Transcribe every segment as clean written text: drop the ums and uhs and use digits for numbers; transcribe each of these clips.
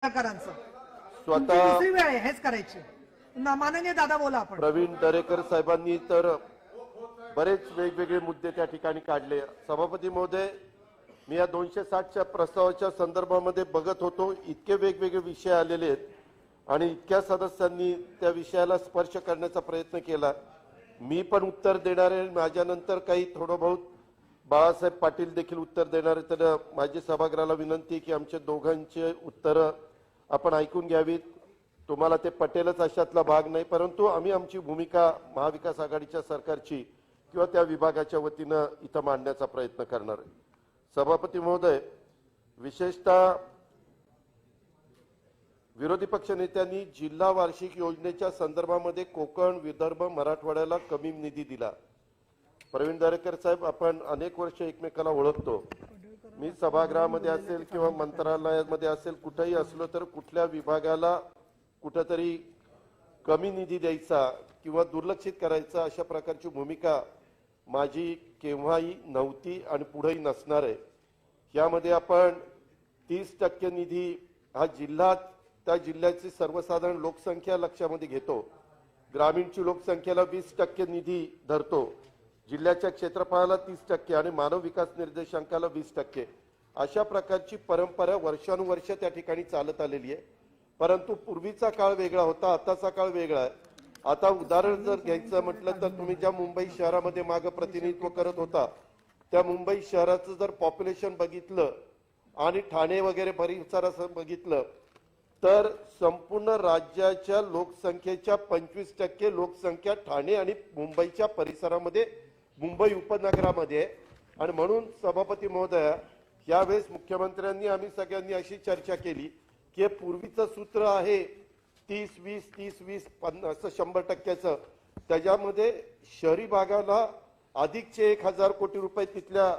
करांचं स्वतः दुसरी वेळ आहे हेच करायची. माननीय दादा बोला आपण. प्रवीण दरेकर साहेबांनी तर बरेच वेगवेगळे मुद्दे त्या ठिकाणी काढले. सभापती महोदय, मी या 260च्या प्रस्तावाच्या संदर्भामध्ये बघत होतो, इतके वेगवेगळे विषय आलेले आहेत आणि इतक्या सदस्यांनी त्या विषयाला स्पर्श करण्याचा प्रयत्न केला. मी पण उत्तर देणार आहे, माझ्यानंतर काही थोडं बहुत बाळासाहेब पाटील देखील उत्तर देणार आहे. तर माझी सभागृहाला विनंती की आमच्या दोघांचे उत्तर आपण ऐकून घ्यावीत. तुम्हाला ते पटेलच अशातला भाग नाही, परंतु आम्ही आमची भूमिका महाविकास आघाडीच्या सरकारची किंवा त्या विभागाच्या वतीनं इथं मांडण्याचा प्रयत्न करणार आहे. सभापती महोदय, विशेषतः विरोधी पक्ष नेत्यांनी जिल्हा वार्षिक योजनेच्या संदर्भामध्ये कोकण, विदर्भ, मराठवाड्याला कमी निधी दिला. प्रवीण दरेकर साहेब, आपण अनेक वर्ष एकमेकाला ओळखतो. मी सभागृहामध्ये असेल किंवा मंत्रालयामध्ये असेल, कुठेही असलो तर कुठल्या विभागाला कुठेतरी कमी निधी द्यायचा किंवा दुर्लक्षित करायचा अशा प्रकारची भूमिका माझी केव्हाही नव्हती आणि पुढेही नसणार आहे. यामध्ये आपण 30% निधी हा जिल्हा, त्या जिल्ह्याची सर्वसाधारण लोकसंख्या लक्षामध्ये घेतो. ग्रामीणची लोकसंख्येला 20% निधी धरतो. जिल्ह्याच्या क्षेत्रफळाला 30% आणि मानव विकास निर्देशांकाला 20%. अशा प्रकारची परंपरा वर्षानुवर्ष त्या ठिकाणी चालत आलेली आहे. परंतु पूर्वीचा काळ वेगळा होता, आताचा काळ वेगळा आहे. आता उदाहरण जर घ्यायचं म्हटलं तर तुम्ही ज्या मुंबई शहरामध्ये मागे प्रतिनिधित्व करत होता, त्या मुंबई शहराचं जर पॉप्युलेशन बघितलं आणि ठाणे वगैरे परिसराचं बघितलं तर संपूर्ण राज्याच्या लोकसंख्येच्या 25% लोकसंख्या ठाणे आणि मुंबईच्या परिसरामध्ये, मुंबई उपनगरामध्ये. आणि म्हणून सभापती महोदया, यावेळेस मुख्यमंत्र्यांनी आम्ही सगळ्यांनी अशी चर्चा केली की पूर्वीचं सूत्र आहे 30-20 30-20 50 100%. त्याच्यामध्ये शहरी भागाला अधिकचे 1000 कोटी रुपये तिथल्या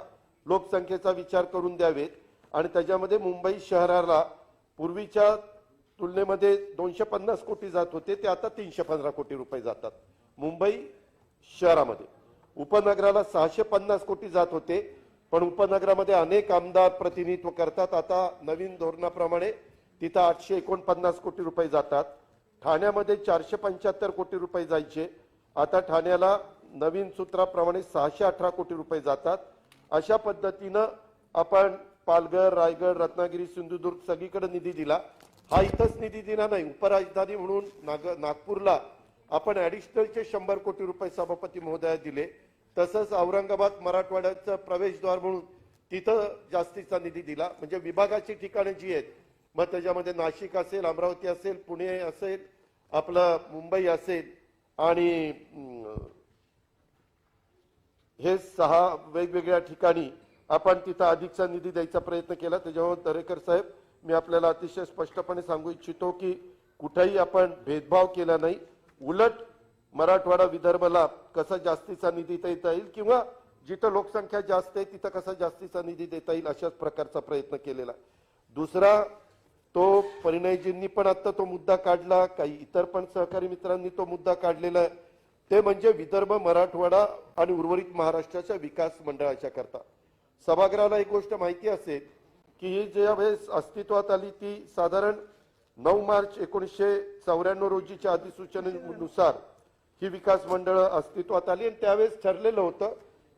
लोकसंख्येचा विचार करून द्यावेत आणि त्याच्यामध्ये मुंबई शहराला पूर्वीच्या तुलनेमध्ये 250 कोटी जात होते, ते आता 315 कोटी रुपये जातात मुंबई शहरामध्ये. उपनगराला 650 कोटी जात होते, पण उपनगरामध्ये अनेक आमदार प्रतिनिधित्व करतात. आता नवीन धोरणाप्रमाणे तिथं 849 कोटी रुपये जातात. ठाण्यामध्ये 475 कोटी रुपये जायचे, आता ठाण्याला नवीन सूत्राप्रमाणे 618 कोटी रुपये जातात. अशा पद्धतीनं आपण पालघर, रायगड, रत्नागिरी, सिंधुदुर्ग सगळीकडे निधी दिला. हा इथंच निधी दिला नाही, उपराजधानी म्हणून नागपूरला आपण ऍडिशनलचे 100 कोटी रुपये सभापती महोदया दिले. तसंच औरंगाबाद मराठवाड्याचं प्रवेशद्वार म्हणून तिथं जास्तीचा निधी दिला. म्हणजे विभागाची ठिकाणे जी आहेत, मग त्याच्यामध्ये नाशिक असेल, अमरावती असेल, पुणे असेल, आपलं मुंबई असेल आणि हे 6 वेगवेगळ्या ठिकाणी आपण तिथं अधिकचा निधी द्यायचा प्रयत्न केला. त्याच्यावर दरेकर साहेब, मी आपल्याला अतिशय स्पष्टपणे सांगू इच्छितो की कुठेही आपण भेदभाव केला नाही. उलट मराठवाडा, विदर्भाला कसा जास्तीचा निधी देता येईल किंवा जिथं लोकसंख्या जास्त आहे तिथं कसा जास्तीचा निधी देता येईल अशाच प्रकारचा प्रयत्न केलेला. दुसरा, तो परिणयजींनी पण आता तो मुद्दा काढला, काही इतर पण सहकारी मित्रांनी तो मुद्दा काढलेला आहे, ते म्हणजे विदर्भ, मराठवाडा आणि उर्वरित महाराष्ट्राच्या विकास मंडळाच्या करता. सभागृहाला एक गोष्ट माहिती असेल की ही ज्या वेळेस अस्तित्वात आली ती साधारण 9 मार्च 1994 रोजीच्या अधिसूचनेनुसार ही विकास मंडळ अस्तित्वात आली आणि त्यावेळेस ठरलेलं होतं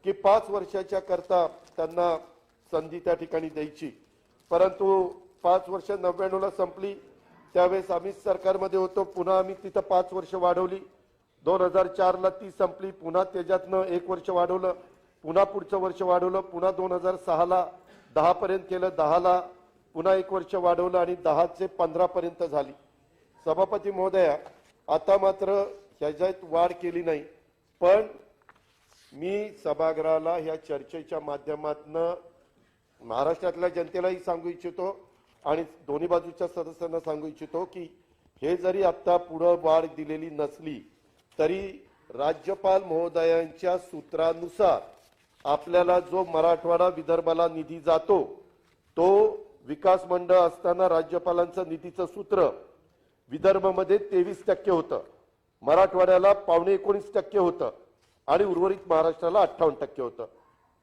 की 5 वर्षाच्या करता त्यांना संधी त्या ठिकाणी द्यायची. परंतु 5 वर्ष 99ला संपली. त्यावेळेस आम्ही सरकारमध्ये होतो, पुन्हा आम्ही तिथं 5 वर्ष वाढवली. 2004ला ती संपली, पुन्हा त्याच्यातनं 1 वर्ष वाढवलं, पुन्हा पुढचं वर्ष वाढवलं, पुन्हा 2006ला 10 पर्यंत केलं, 10ला पुन्हा 1 वर्ष वाढवलं आणि 10 ते 15 पर्यंत झाली. सभापती महोदया, आता मात्र ह्याच्यात वाढ केली नाही. पण मी सभागृहाला ह्या चर्चेच्या माध्यमातून महाराष्ट्रातल्या जनतेलाही सांगू इच्छितो आणि दोन्ही बाजूच्या सदस्यांना सांगू इच्छितो की हे जरी आता पुढे वाढ दिलेली नसली तरी राज्यपाल महोदयांच्या सूत्रानुसार आपल्याला जो मराठवाडा, विदर्भाला निधी जातो तो विकास मंडळ असताना राज्यपालांचं निधीचं सूत्र विदर्भामध्ये 23% होतं, मराठवाड्याला 19.25% होतं आणि उर्वरित महाराष्ट्राला 58% होतं.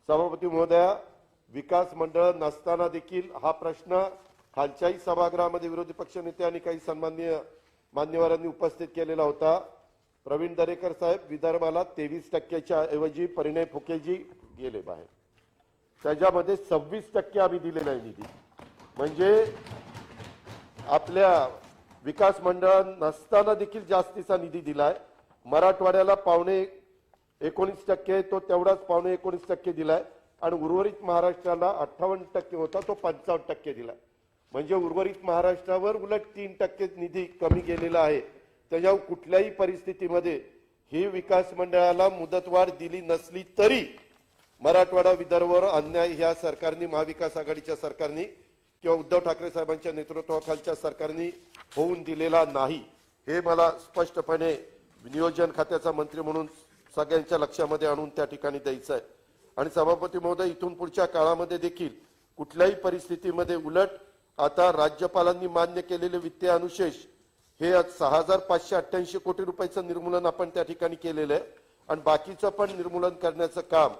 सभापती महोदया, विकास मंडळ नसताना देखील हा प्रश्न खालच्याही सभागृहामध्ये विरोधी पक्षनेते आणि काही सन्माननीय मान्यवरांनी उपस्थित केलेला होता. प्रवीण दरेकर साहेब, विदर्भाला 23%च्या ऐवजी परिणय फुकेजी गेले बाहेर, त्याच्यामध्ये 26% आम्ही दिलेला आहे निधी. म्हणजे आपल्या विकास मंडळ नसताना देखील जास्तीचा निधी दिलाय. मराठवाड्याला 19.5%, तो तेवढाच 19.5% दिलाय आणि उर्वरित महाराष्ट्राला 58% होता, तो 55% दिलाय. म्हणजे उर्वरित महाराष्ट्रावर उलट 3% निधी कमी गेलेला आहे. त्याच्यावर कुठल्याही परिस्थितीमध्ये ही विकास मंडळाला मुदतवाढ दिली नसली तरी मराठवाडा विदर्भावर अन्याय ह्या सरकारने, महाविकास आघाडीच्या सरकारने किंवा उद्धव ठाकरे साहेबांच्या नेतृत्वाखालच्या सरकारने होऊन दिलेला नाही. हे मला स्पष्टपणे नियोजन खात्याचा मंत्री म्हणून सगळ्यांच्या लक्षामध्ये आणून त्या ठिकाणी द्यायचं आहे. आणि सभापती महोदय, इथून पुढच्या काळामध्ये देखील कुठल्याही परिस्थितीमध्ये उलट आता राज्यपालांनी मान्य केलेले वित्तीय अनुशेष हे 6,588 कोटी रुपयाचं निर्मूलन आपण त्या ठिकाणी केलेलं आहे आणि बाकीचं पण निर्मूलन करण्याचं काम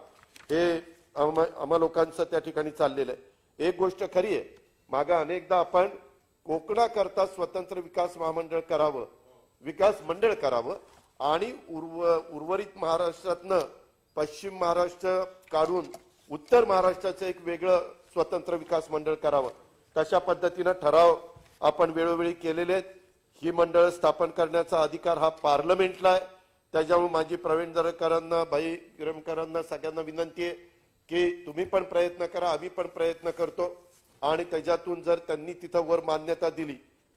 हे आम्हा लोकांचं त्या ठिकाणी चाललेलं आहे. एक गोष्ट खरी आहे, मागे अनेकदा आपण कोकणाकरता स्वतंत्र विकास महामंडळ करावं, विकास मंडळ करावं आणि उर्वरित महाराष्ट्रातनं पश्चिम महाराष्ट्र काढून उत्तर महाराष्ट्राचं एक वेगळं स्वतंत्र विकास मंडळ करावं, तशा पद्धतीनं ठराव आपण वेळोवेळी केलेले आहेत. ही मंडळ स्थापन करण्याचा अधिकार हा पार्लमेंटला आहे. त्याच्यामुळे माझी प्रवीण दरेकरांना, भाई गिरमकरांना सगळ्यांना विनंती आहे की तुम्ही पण प्रयत्न करा, आम्ही पण प्रयत्न करतो आणि त्याच्यातून जर त्यांनी तिथं वर मान्यता दिली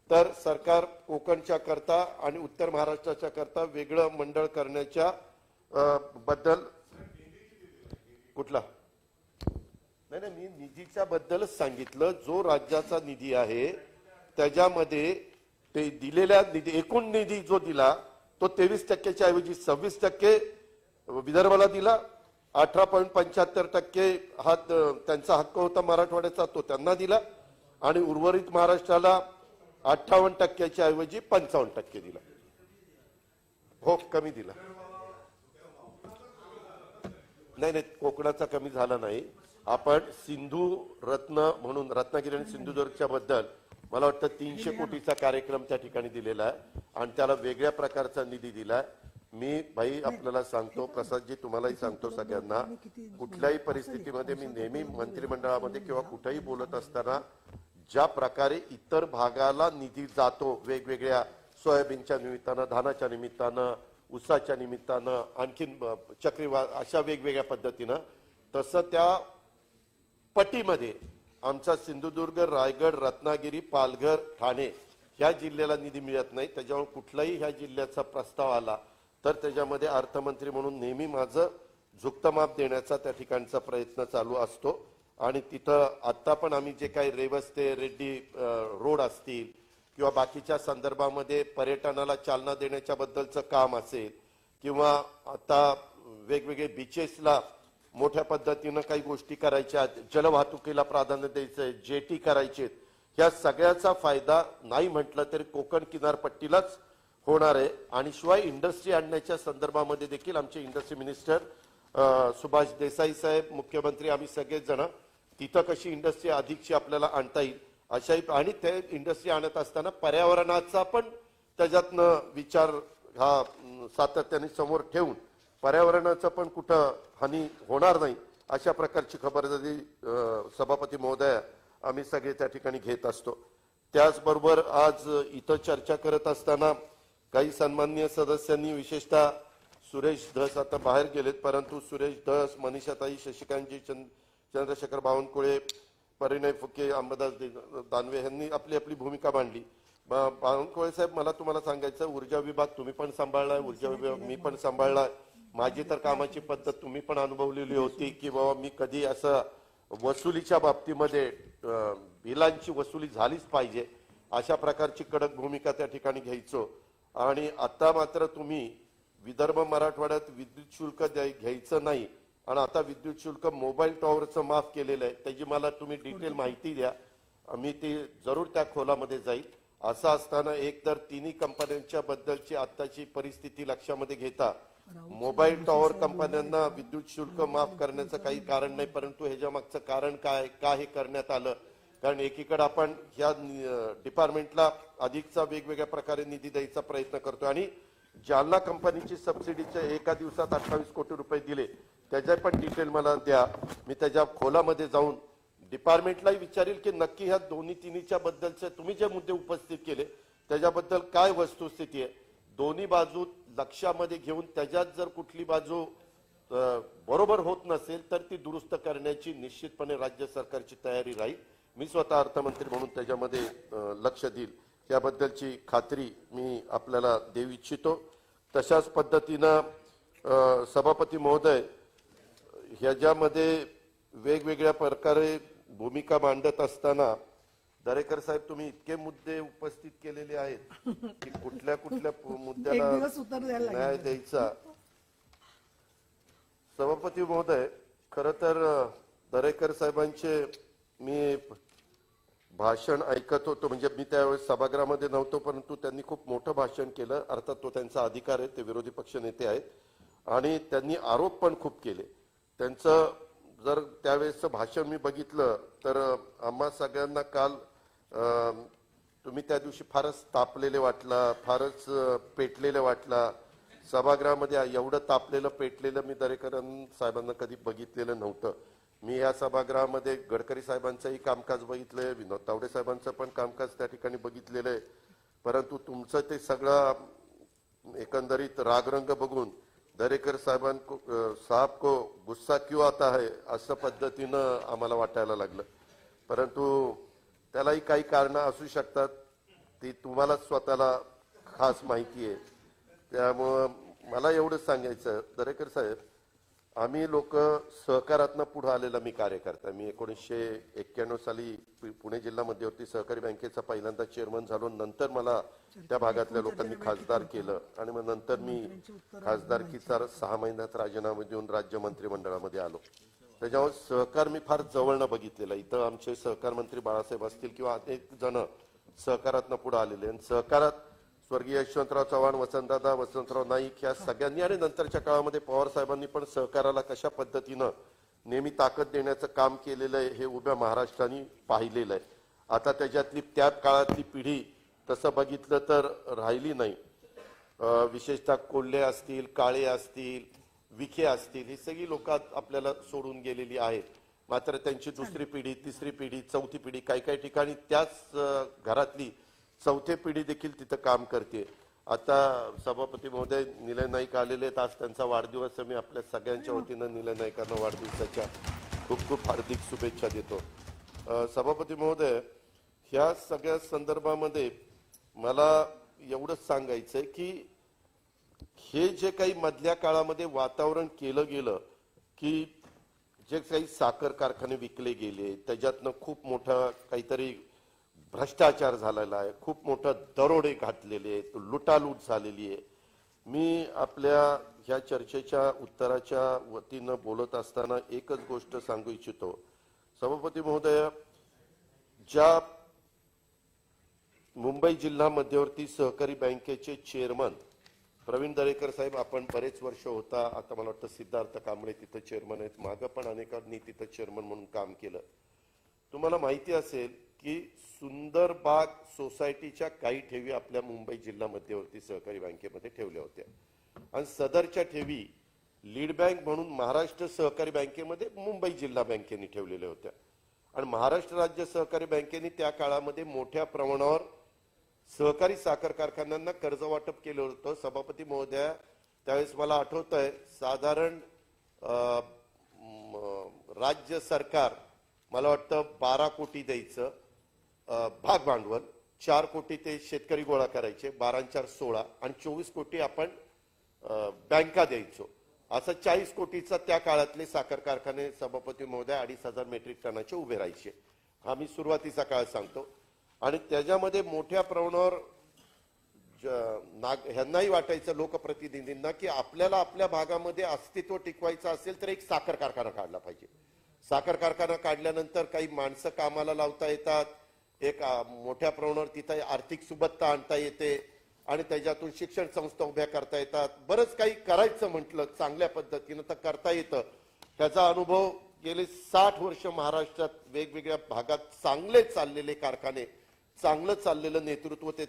तर सरकार कोकणच्या करता आणि उत्तर महाराष्ट्राच्या करता वेगळं मंडळ करण्याच्या बद्दल कुठला नाही, मी निधीच्या बद्दलच सांगितलं. जो राज्याचा निधी आहे त्याच्यामध्ये ते दिलेल्या निधी, एकूण निधी जो दिला तो 23%च्या ऐवजी 26% विदर्भाला दिला. 18.75% हा त्यांचा हक्क होता मराठवाड्याचा, तो त्यांना दिला आणि उर्वरित महाराष्ट्राला 58%च्या ऐवजी 55% दिला. हो, कमी दिला. नाही, कोकणाचा कमी झाला नाही. आपण सिंधू रत्न म्हणून रत्नागिरी आणि सिंधुदुर्गच्या बद्दल मला वाटतं 300 कोटीचा कार्यक्रम त्या ठिकाणी दिलेला आहे आणि त्याला वेगळ्या प्रकारचा निधी दिलाय. मी भाई आपल्याला सांगतो, प्रसादजी तुम्हालाही सांगतो, सगळ्यांना कुठल्याही परिस्थितीमध्ये मी नेहमी मंत्रिमंडळामध्ये किंवा कुठेही बोलत असताना ज्या प्रकारे इतर भागाला निधी जातो, वेगवेगळ्या सोयाबीनच्या निमित्तानं, धानाच्या निमित्तानं, ऊसाच्या निमित्तानं, आणखीन चक्रीवादळ, अशा वेगवेगळ्या पद्धतीनं, तसं त्या पटीमध्ये आमचा सिंधुदुर्ग, रायगड, रत्नागिरी, पालघर, ठाणे ह्या जिल्ह्याला निधी मिळत नाही. त्याच्यामुळे कुठलाही ह्या जिल्ह्याचा प्रस्ताव आला तर त्याच्यामध्ये अर्थमंत्री म्हणून नेहमी माझं झुकतं माप देण्याचा त्या ठिकाणचा प्रयत्न चालू असतो. आणि तिथं आता पण आम्ही जे काही रेवस्ते, रेड्डी रोड असतील किंवा बाकीच्या संदर्भामध्ये पर्यटनाला चालना देण्याच्या बद्दलचं काम असेल किंवा आता वेगवेगळे बीचेसला मोठ्या पद्धतीनं काही गोष्टी करायच्या, जलवाहतुकीला प्राधान्य द्यायचंय, जेटी करायचे, ह्या सगळ्याचा फायदा नाही म्हटलं तरी कोकण किनारपट्टीलाच होणार आहे. आणि शिवाय इंडस्ट्री आणण्याच्या संदर्भामध्ये देखील आमचे इंडस्ट्री मिनिस्टर सुभाष देसाई साहेब, मुख्यमंत्री, आम्ही सगळेच जण तिथं कशी इंडस्ट्री अधिकची आपल्याला आणता येईल अशाही, आणि ते इंडस्ट्री आणत असताना पर्यावरणाचा पण त्याच्यातनं विचार हा सातत्याने समोर ठेवून पर्यावरणाचं पण कुठं हानी होणार नाही अशा प्रकारची खबरदारी सभापती महोदया आम्ही सगळे त्या ठिकाणी घेत असतो. त्याचबरोबर आज इथं चर्चा करत असताना काही सन्माननीय सदस्यांनी, विशेषतः सुरेश धस आता बाहेर गेलेत, परंतु सुरेश धस, मनीषाताई, शशिकांतजी, चंद्रशेखर बावनकुळे, परिणय फुके, अंबादास दानवे यांनी आपली आपली भूमिका मांडली. बावनकुळे साहेब, मला तुम्हाला सांगायचं, ऊर्जा विभाग तुम्ही पण सांभाळलाय, ऊर्जा विभाग मी पण सांभाळलाय. माझी तर कामाची पद्धत तुम्ही पण अनुभवलेली होती की बाबा मी कधी असं वसुलीच्या बाबतीमध्ये बिलांची वसुली झालीच पाहिजे अशा प्रकारची कडक भूमिका त्या ठिकाणी घ्यायचो. आणि आता मात्र तुम्ही विदर्भ मराठवाड्यात विद्युत शुल्क घ्यायचं नाही आणि आता विद्युत शुल्क मोबाईल टॉवरचं माफ केलेलं आहे, त्याची मला तुम्ही डिटेल माहिती द्या, मी ती जरूर त्या खोलामध्ये जाईल. असं असताना एकतर तिन्ही कंपन्यांच्या बद्दलची आताची परिस्थिती लक्षामध्ये घेता मोबाईल टॉवर कंपन्यांना विद्युत शुल्क माफ करण्याचं काही कारण नाही, परंतु ह्याच्या मागचं कारण काय, का हे करण्यात आलं कारण एकीकडे आपण ह्या डिपार्टमेंटला अधिकचा वेगवेगळ्या प्रकारे निधी द्यायचा प्रयत्न करतो आणि जालना कंपनीची सबसिडीचे एका दिवसात 28 कोटी रुपये दिले, त्याच्या पण डिटेल मला द्या. मी त्याच्या खोलामध्ये जाऊन डिपार्टमेंटलाही विचारेल की नक्की ह्या दोन्ही तिन्हीच्या बद्दलचे तुम्ही जे मुद्दे उपस्थित केले त्याच्याबद्दल काय वस्तुस्थिती आहे, दोन्ही बाजू लक्षामध्ये घेऊन त्याच्यात जर कुठली बाजू बरोबर होत नसेल तर ती दुरुस्त करण्याची निश्चितपणे राज्य सरकारची तयारी राहील. मी स्वतः अर्थमंत्री म्हणून त्याच्यामध्ये लक्ष देईल याबद्दलची खात्री मी आपल्याला देऊ इच्छितो. तशाच पद्धतीनं सभापती महोदय ह्याच्यामध्ये वेगवेगळ्या प्रकारे भूमिका मांडत असताना दरेकर साहेब तुम्ही इतके मुद्दे उपस्थित केलेले आहेत की कुठल्या कुठल्या मुद्द्याला एक दिवस उत्तर द्यायला लागेल. न्याय द्यायचा. सभापती महोदय, खर तर दरेकर साहेबांचे मी भाषण ऐकत होतो, म्हणजे मी त्यावेळेस सभागृहामध्ये नव्हतो, परंतु त्यांनी खूप मोठं भाषण केलं. अर्थात तो त्यांचा अधिकार आहे, ते विरोधी पक्ष नेते आहेत आणि त्यांनी आरोप पण खूप केले. त्यांचं जर त्यावेळेसचं भाषण मी बघितलं तर आम्हा सगळ्यांना काल तुम्ही त्या दिवशी फारच तापलेले वाटला, फारच पेटलेले वाटला. सभागृहामध्ये एवढं तापलेलं पेटलेलं मी दरेकर साहेबांना कधी बघितलेलं नव्हतं. मी या सभागृहामध्ये गडकरी साहेबांचंही कामकाज बघितलंय, विनोद तावडे साहेबांचं पण कामकाज त्या ठिकाणी बघितलेलं आहे, परंतु तुमचं ते सगळं एकंदरीत रागरंग बघून दरेकर साहब को गुस्सा क्यों आता है असं पद्धतीनं आम्हाला वाटायला लागलं. परंतु त्यालाही काही कारणं असू शकतात, ती तुम्हाला स्वतःला खास माहिती आहे. त्यामुळं मला एवढंच सांगायचं, दरेकर साहेब, आम्ही लोक सहकारातनं पुढे आलेला मी कार्यकर्ता. मी 1991 साली पुणे जिल्हा मध्यवर्ती सहकारी बँकेचा पहिल्यांदा चेअरमन झालो. नंतर मला त्या भागातल्या लोकांनी खासदार केलं आणि मग नंतर मी खासदारकीचा 6 महिन्यात राजीनामा देऊन राज्य मंत्रिमंडळामध्ये आलो. त्याच्यावर सहकार मी फार जवळनं बघितलेला. इथं आमचे सहकार मंत्री बाळासाहेब असतील किंवा अनेक जण सहकारातनं पुढे आलेले. आणि सहकारात स्वर्गीय यशवंतराव चव्हाण, वसंतराव नाईक या सगळ्यांनी आणि नंतरच्या काळामध्ये पवार साहेबांनी पण सहकाराला कशा पद्धतीनं नेहमी ताकद देण्याचं काम केलेलं आहे हे उभ्या महाराष्ट्राने पाहिलेलं आहे. आता त्याच्यातली त्या काळातली पिढी तसं बघितलं तर राहिली नाही. विशेषतः कोल्हे असतील, काळे असतील, विखे असतील, ही सगळी लोक आपल्याला सोडून गेलेली आहेत. मात्र त्यांची दुसरी पिढी, तिसरी पिढी, चौथी पिढी, काही ठिकाणी त्याच घरातली चौथी पिढी देखील तिथं काम करते. आता सभापती महोदय निलय नाईक आलेले आहेत, आज त्यांचा वाढदिवस. मी आपल्या सगळ्यांच्या वतीनं निलय नाईकांना वाढदिवसाच्या खूप खूप हार्दिक शुभेच्छा देतो. सभापती महोदय, ह्या सगळ्या संदर्भामध्ये मला एवढंच सांगायचंय की हे जे काही मधल्या काळामध्ये वातावरण केलं गेलं की जे काही साखर कारखाने विकले गेले, त्याच्यातनं खूप मोठा काहीतरी भ्रष्टाचार झालेला आहे, खूप मोठं दरोडे घातलेले आहेत, लुटालूट झालेली आहे. मी आपल्या ह्या चर्चेच्या उत्तराच्या वतीनं बोलत असताना एकच गोष्ट सांगू इच्छितो. सभापती महोदय, ज्या मुंबई जिल्हा मध्यवर्ती सहकारी बँकेचे चेअरमन प्रवीण दरेकर साहेब, आपण बरेच वर्ष होता, आता मला वाटतं सिद्धार्थ कांबळे तिथं चेअरमन आहेत, मागं पण अनेकांनी तिथं चेअरमन म्हणून काम केलं. तुम्हाला माहिती असेल की सुंदरबाग सोसायटीच्या काही ठेवी आपल्या मुंबई जिल्हा मध्यवर्ती सहकारी बँकेमध्ये ठेवल्या होत्या आणि सदरच्या ठेवी लीड बँक म्हणून महाराष्ट्र सहकारी बँकेमध्ये मुंबई जिल्हा बँकेने ठेवलेल्या होत्या. आणि महाराष्ट्र राज्य सहकारी बँकेने त्या काळामध्ये मोठ्या प्रमाणावर सहकारी साखर कारखान्यांना कर्ज वाटप केलं होतं. सभापती महोदया, त्यावेळेस मला आठवत आहे, साधारण राज्य सरकार मला वाटतं 12 कोटी द्यायचं भाग भांडवल, 4 कोटी ते शेतकरी गोळा करायचे, 12 आणि 4 16 आणि 24 कोटी आपण बँका द्यायचो. असं 40 कोटीचा त्या काळातले साखर कारखाने सभापती महोदय 2,500 मेट्रिक टनाचे उभे राहायचे. हा मी सुरुवातीचा काळ सांगतो. आणि त्याच्यामध्ये मोठ्या प्रमाणावर ह्यांनाही वाटायचं लोकप्रतिनिधींना की आपल्याला आपल्या भागामध्ये अस्तित्व टिकवायचं असेल तर एक साखर कारखाना काढला पाहिजे. साखर कारखाना काढल्यानंतर काही माणसं कामाला लावता येतात, एक मोठ्या प्रमाणावर तिथे आर्थिक सुबत्ता आणता येते आणि त्याच्यातून शिक्षण संस्था उभ्या करता येतात. बरंच काही करायचं म्हटलं चांगल्या पद्धतीनं तर करता येतं. त्याचा अनुभव गेले 60 वर्ष महाराष्ट्रात वेगवेगळ्या भागात चांगले चाललेले कारखाने, चांगलं चाललेलं नेतृत्व ते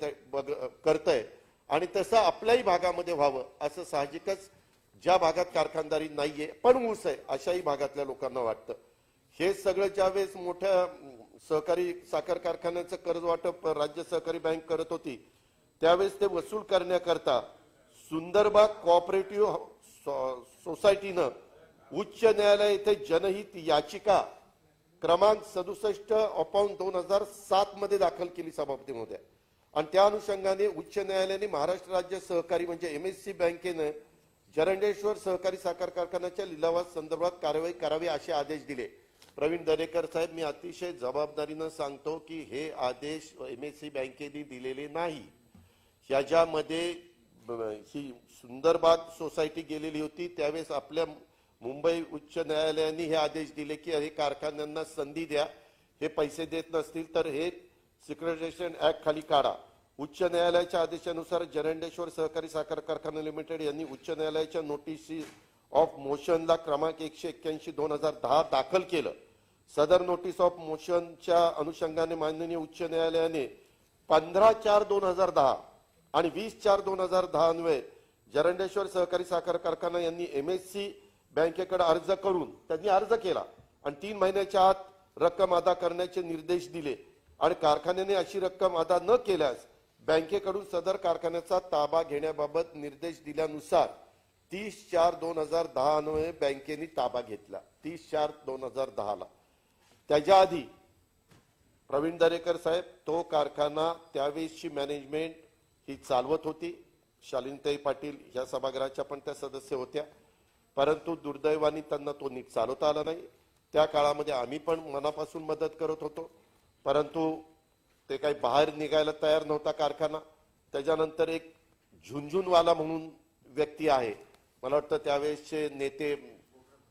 करतंय आणि तसं आपल्याही भागामध्ये व्हावं असं साहजिकच ज्या भागात कारखानदारी नाहीये पण ऊस आहे अशाही भागातल्या लोकांना वाटतं. हे सगळं ज्यावेळेस मोठ्या सहकारी साखर कारखान्याचं कर्ज वाटप राज्य सहकारी बँक करत होती त्यावेळेस ते वसूल करण्याकरता सुंदरबाग कोऑपरेटिव्ह सोसायटीनं उच्च न्यायालय येथे जनहित याचिका क्रमांक 67/2007 मध्ये दाखल केली सभापती महोदय. आणि त्या अनुषंगाने उच्च न्यायालयाने महाराष्ट्र राज्य सहकारी म्हणजे एमएससी बँकेनं जरंडेश्वर सहकारी साखर कारखान्याच्या लिलावात संदर्भात कारवाई करावी असे आदेश दिले. प्रवीण दरेकर साहेब, मी अतिशय जबाबदारीनं सांगतो की हे आदेश एमएससी बँकेने दिलेले नाही. ह्याच्यामध्ये ही सुंदरबाग सोसायटी गेलेली होती त्यावेळेस आपल्या मुंबई उच्च न्यायालयाने हे आदेश दिले की हे कारखान्यांना संधी द्या, हे पैसे देत नसतील तर हे सिक्युरिटायझेशन ऍक्ट खाली काढा. उच्च न्यायालयाच्या आदेशानुसार जरंडेश्वर सहकारी साखर कारखाना लिमिटेड यांनी उच्च न्यायालयाच्या नोटीस ऑफ मोशनला क्रमांक 181/2010 दाखल केलं. सदर नोटीस ऑफ मोशनच्या अनुषंगाने माननीय उच्च न्यायालयाने 15/4/2010 आणि 20/4/2010 अन्वये जरंडेश्वर सहकारी साखर कारखाना यांनी एमएससी बँकेकडे अर्ज करून त्यांनी अर्ज केला आणि 3 महिन्याच्या आत रक्कम अदा करण्याचे निर्देश दिले आणि कारखान्याने अशी रक्कम अदा न केल्यास बँकेकडून सदर कारखान्याचा ताबा घेण्याबाबत निर्देश दिल्यानुसार 30/4/2010 अन्वये बँकेने ताबा घेतला. 30/4/2010 ला. त्याच्या आधी प्रवीण दरेकर साहेब तो कारखाना त्यावेळेसची मॅनेजमेंट ही चालवत होती. शालिनीताई पाटील या सभागृहाच्या पण त्या सदस्य होत्या, परंतु दुर्दैवाने त्यांना तो नीट चालवता आला नाही. त्या काळामध्ये आम्ही पण मनापासून मदत करत होतो, परंतु ते काही बाहेर निघायला तयार नव्हता कारखाना. त्याच्यानंतर एक झुंझुनवाला म्हणून व्यक्ती आहे, मला वाटतं त्यावेळेसचे नेते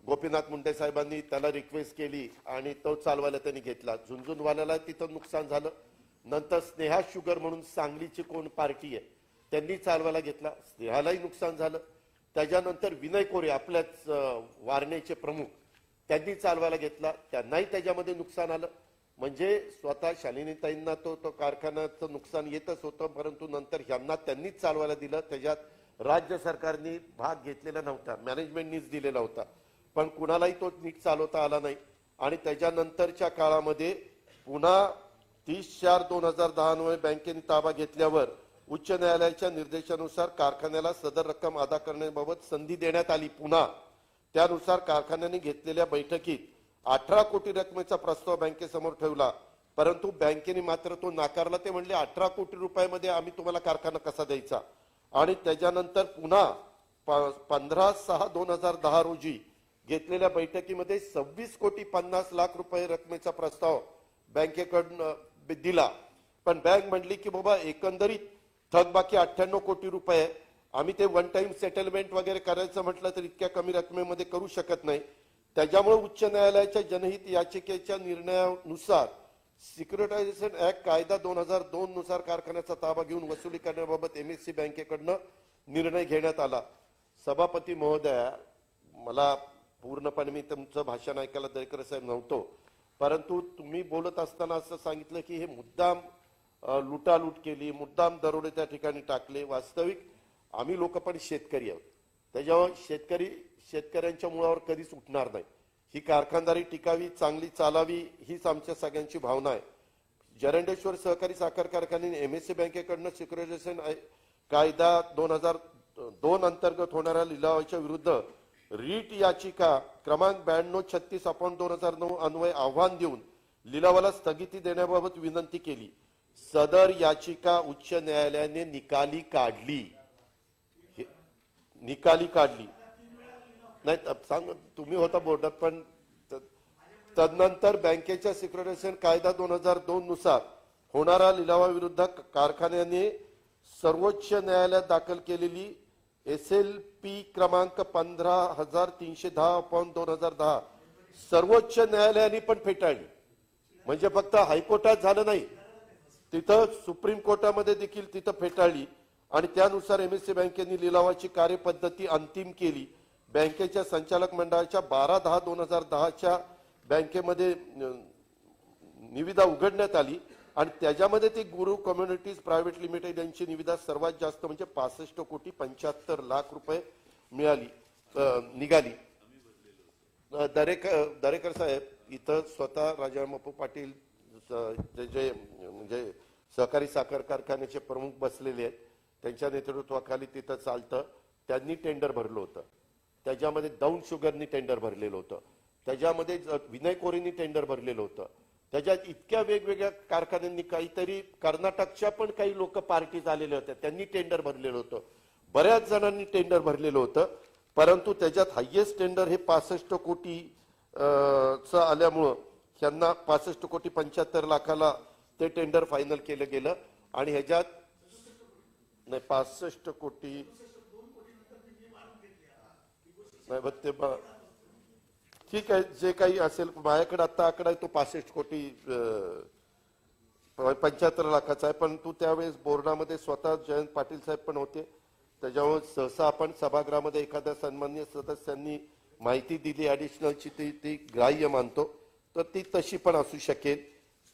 गोपीनाथ मुंडे साहेबांनी त्याला रिक्वेस्ट केली आणि तो चालवायला त्यांनी घेतला. झुंझुनवाल्याला तिथं नुकसान झालं. नंतर स्नेहा शुगर म्हणून सांगलीची कोण पार्टी आहे त्यांनी चालवायला घेतला, स्नेहालाही नुकसान झालं. त्याच्यानंतर विनय कोरे आपल्याच वारणेचे प्रमुख त्यांनी चालवायला घेतला, त्यांनाही त्याच्यामध्ये नुकसान आलं. म्हणजे स्वतः शालिनीताईंना तो कारखान्याचं नुकसान येतच होतं, परंतु नंतर ह्यांना त्यांनीच चालवायला दिलं. त्याच्यात राज्य सरकारने भाग घेतलेला नव्हता, मॅनेजमेंटनीच दिलेला होता, पण कुणालाही तो नीट चालवता आला नाही. आणि त्याच्यानंतरच्या काळामध्ये पुन्हा 30/4/2010 अन्वये बँकेने ताबा घेतल्यावर उच्च न्यायालयाच्या निर्देशानुसार कारखान्याला सदर रक्कम अदा करण्याबाबत संधी देण्यात आली. पुन्हा त्यानुसार कारखान्याने घेतलेल्या बैठकीत 18 कोटी रकमेचा प्रस्ताव बँकेसमोर ठेवला, परंतु बँकेने मात्र तो नाकारला. ते म्हणले 18 कोटी रुपयामध्ये आम्ही तुम्हाला कारखाना कसा द्यायचा. आणि त्याच्यानंतर पुन्हा 15/6/2010 रोजी घेतलेल्या बैठकीमध्ये 26,50,00,000 रुपये रकमेचा प्रस्ताव बँकेकडून दिला. पण बँक म्हणली की बाबा एकंदरीत थकबाकी 98 कोटी रुपये, आम्ही ते वन टाइम सेटलमेंट वगैरे करायचं म्हटलं तर इतक्या कमी रकमेमध्ये करू शकत नाही. त्याच्यामुळे उच्च न्यायालयाच्या जनहित याचिकेच्या निर्णयानुसार सिक्युरिटायझेशन ऍक्ट कायदा 2002 नुसार कारखान्याचा ताबा घेऊन वसुली करण्याबाबत एमएससी बँकेकडनं निर्णय घेण्यात आला. सभापती महोदया, मला पूर्णपणे मी तुमचं भाषण ऐकायला दरेकर साहेब नव्हतो, परंतु तुम्ही बोलत असताना असं सांगितलं की हे मुद्दाम लुटालूट केली, मुद्दाम दरोडे त्या ठिकाणी टाकले. वास्तविक आम्ही लोक पण शेतकरी आहोत, त्याच्यावर शेतकऱ्यांच्या मुळावर कधीच उठणार नाही. ही कारखानदारी टिकावी, चांगली चालावी हीच आमच्या सगळ्यांची भावना आहे. जरंडेश्वर सहकारी साखर कारखान्याने एमएससी बँकेकडनं सिक्युरिटायझेशन कायदा 2002 अंतर्गत होणाऱ्या लिलावाच्या विरुद्ध रीट याचिका क्रमांक 9236/2009 अन्वये आव्हान देऊन लिलावाला स्थगिती देण्याबाबत विनंती केली. सदर याचिका उच्च न्यायालयाने निकाली काढली. नाही सांग, तुम्ही होता बोर्डात, पण तदनंतर बँकेच्या सिक्युरिटायझेशन कायदा 2002 नुसार होणारा लिलावाविरुद्ध कारखान्याने सर्वोच्च न्यायालयात दाखल केलेली SLP क्रमांक 15,310/2010 सर्वोच्च न्यायालयाने पण फेटाळली. म्हणजे फक्त हायकोर्टात झालं नाही, तिथं सुप्रीम कोर्टामध्ये देखील तिथं फेटाळली. आणि त्यानुसार एमएससी बँकेने लिलावाची कार्यपद्धती अंतिम केली. बँकेच्या संचालक मंडळाच्या 12/10/2010च्या बँकेमध्ये निविदा उघडण्यात आली आणि त्याच्यामध्ये ती गुरु कम्युनिटीज प्रायव्हेट लिमिटेड यांची निविदा सर्वात जास्त म्हणजे 65,75,00,000 रुपये मिळाली निघाली. दरेकर साहेब इथं स्वतः राजारामप्पू पाटील जे म्हणजे सहकारी साखर कारखान्याचे प्रमुख बसलेले आहेत, त्यांच्या नेतृत्वाखाली तिथं चालतं. त्यांनी टेंडर भरलं होतं, त्याच्यामध्ये दौंड शुगरनी टेंडर भरलेलं होतं, त्याच्यामध्ये विनय कोरेंनी टेंडर भरलेलं होतं. त्याच्यात इतक्या वेगवेगळ्या कारखान्यांनी, काहीतरी कर्नाटकच्या पण काही लोक पार्टीज आलेल्या होत्या, त्यांनी टेंडर भरलेलं होतं, बऱ्याच जणांनी टेंडर भरलेलं होतं. परंतु त्याच्यात हायएस्ट टेंडर हे 65 कोटी च आल्यामुळं यांना 65,75,00,000 ते टेंडर फायनल केलं गेलं. आणि ह्याच्यात नाही 65 कोटी नाही बघ ते ठीक आहे, जे काही असेल माझ्याकडे आता आकडा आहे तो 65 कोटी 75 लाखाचा आहे. पण तू त्यावेळेस बोर्डामध्ये स्वतः जयंत पाटील साहेब पण होते, त्याच्यामुळे सहसा आपण सभागृहामध्ये एखाद्या सन्माननीय सदस्यांनी माहिती दिली ऍडिशनलची ती ग्राह्य मानतो, तर ती तशी पण असू शकेल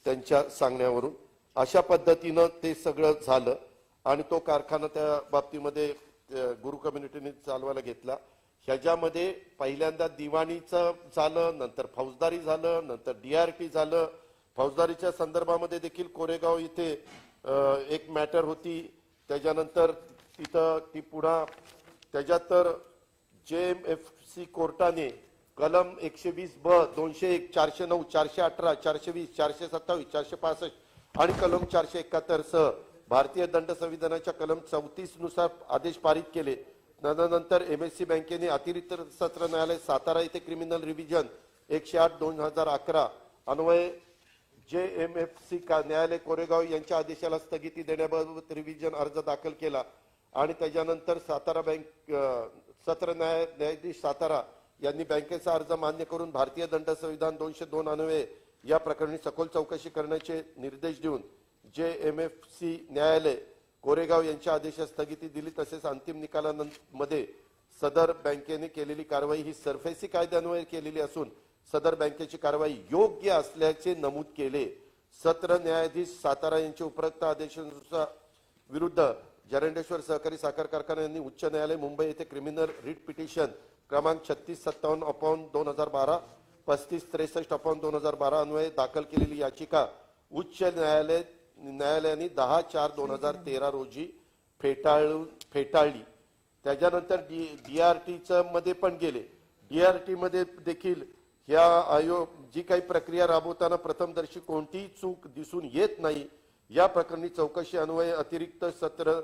त्यांच्या सांगण्यावरून. अशा पद्धतीनं ते सगळं झालं आणि तो कारखाना त्या बाबतीमध्ये गुरु कम्युनिटीने चालवायला घेतला. ह्याच्यामध्ये पहिल्यांदा दिवाणीचं झालं, नंतर फौजदारी झालं, नंतर DRT झालं. फौजदारीच्या संदर्भामध्ये देखील कोरेगाव इथे एक मॅटर होती, त्याच्यानंतर तिथं ती पुन्हा त्याच्यात तर JMFC कोर्टाने कलम 120(ब), 201, 409, 418, 420, 427, 465 आणि कलम 471 सह भारतीय दंड संविधानाच्या कलम 34 नुसार आदेश पारित केले. नंतर MSC बँकेने अतिरिक्त सत्र न्यायालय सातारा येथे क्रिमिनल रिव्हिजन 108/2011 अन्वये JMFC न्यायालय कोरेगाव यांच्या आदेशाला स्थगिती देण्याबाबत रिव्हिजन अर्ज दाखल केला आणि त्याच्यानंतर सातारा बँक सत्र न्यायाधीश सातारा यांनी बँकेचा अर्ज मान्य करून भारतीय दंड संविधान 202 अन्वये या प्रकरणी सखोल चौकशी करण्याचे निर्देश देऊन JMFC न्यायालय कोरेगाव यांच्या आदेशास स्थगिती दिली. तसेच अंतिम निकालामध्ये सदर बँकेने केलेली कारवाई ही सरफेसी कायद्यान्वये केलेली असून सदर बँकेची कारवाई योग्य असल्याचे नमूद केले. सत्र न्यायाधीश सातारा यांच्या उपरोक्त आदेशानुसार विरुद्ध जरंडेश्वर सहकारी साखर कारखाना यांनी उच्च न्यायालय मुंबई येथे क्रिमिनल रिट पिटिशन क्रमांक 3657/2012, 3563/2012 अन्वये दाखल केलेली याचिका उच्च न्यायालयाने 10/4/2013 रोजी फेटाळली. त्याच्यानंतर DRT मध्ये पण गेले. DRT मध्ये देखील ह्या आयोग जी काही प्रक्रिया राबवताना प्रथमदर्शी कोणतीही चूक दिसून येत नाही, या प्रकरणी चौकशी अन्वये अतिरिक्त सत्र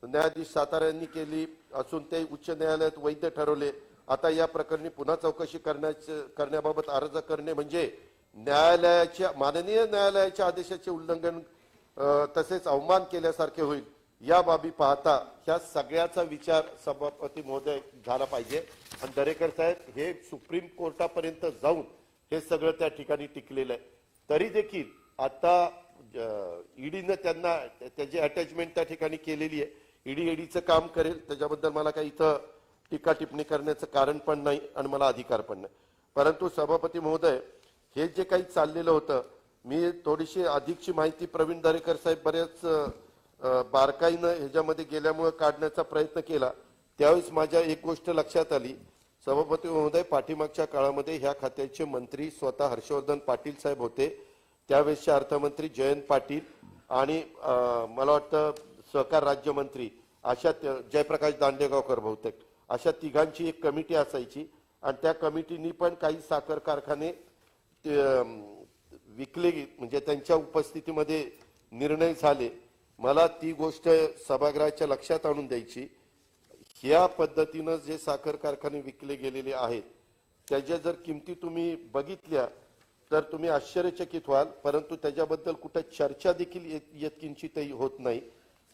न्यायाधीश सातारा यांनी केली असून ते उच्च न्यायालयात वैध ठरवले. आता या प्रकरणी पुन्हा चौकशी करण्याबाबत अर्ज करणे म्हणजे माननीय न्यायालयाच्या आदेशाचे उल्लंघन तसेच अवमान केल्यासारखे होईल. या बाबी पाहता ह्या सगळ्याचा विचार सभापती महोदय झाला पाहिजे. आणि दरेकर साहेब हे सुप्रीम कोर्टापर्यंत जाऊन हे सगळं त्या ठिकाणी टिकलेलं आहे. तरी देखील आता ईडीनं त्यांना त्याची अटॅचमेंट त्या ठिकाणी केलेली आहे. ईडीचं काम करेल, त्याच्याबद्दल मला काही इथं टीका टिप्पणी करण्याचं कारण पण नाही आणि मला अधिकार पण नाही. परंतु सभापती महोदय हे जे काही चाललेलं होतं, मी थोडीशी अधिकची माहिती प्रवीण दरेकर साहेब बऱ्याच बारकाईनं ह्याच्यामध्ये गेल्यामुळे काढण्याचा प्रयत्न केला. त्यावेळेस माझ्या एक गोष्ट लक्षात आली. सभापती महोदय, पाठीमागच्या काळामध्ये ह्या खात्याचे मंत्री स्वतः हर्षवर्धन पाटील साहेब होते, त्यावेळेसचे अर्थमंत्री जयंत पाटील आणि मला वाटतं सहकार राज्यमंत्री अशा जयप्रकाश दांडेगावकर बहुतेक अशा तिघांची एक कमिटी असायची आणि त्या कमिटीनी पण काही साखर कारखाने विकले, म्हणजे त्यांच्या उपस्थितीमध्ये निर्णय झाले. मला ती गोष्ट सभागृहाच्या लक्षात आणून द्यायची. ह्या पद्धतीनं जे साखर कारखाने विकले गेलेले आहेत त्याच्या जर किमती तुम्ही बघितल्या तर तुम्ही आश्चर्यचकित व्हाल, परंतु त्याच्याबद्दल कुठे चर्चा देखील यत्किंचितही होत नाही.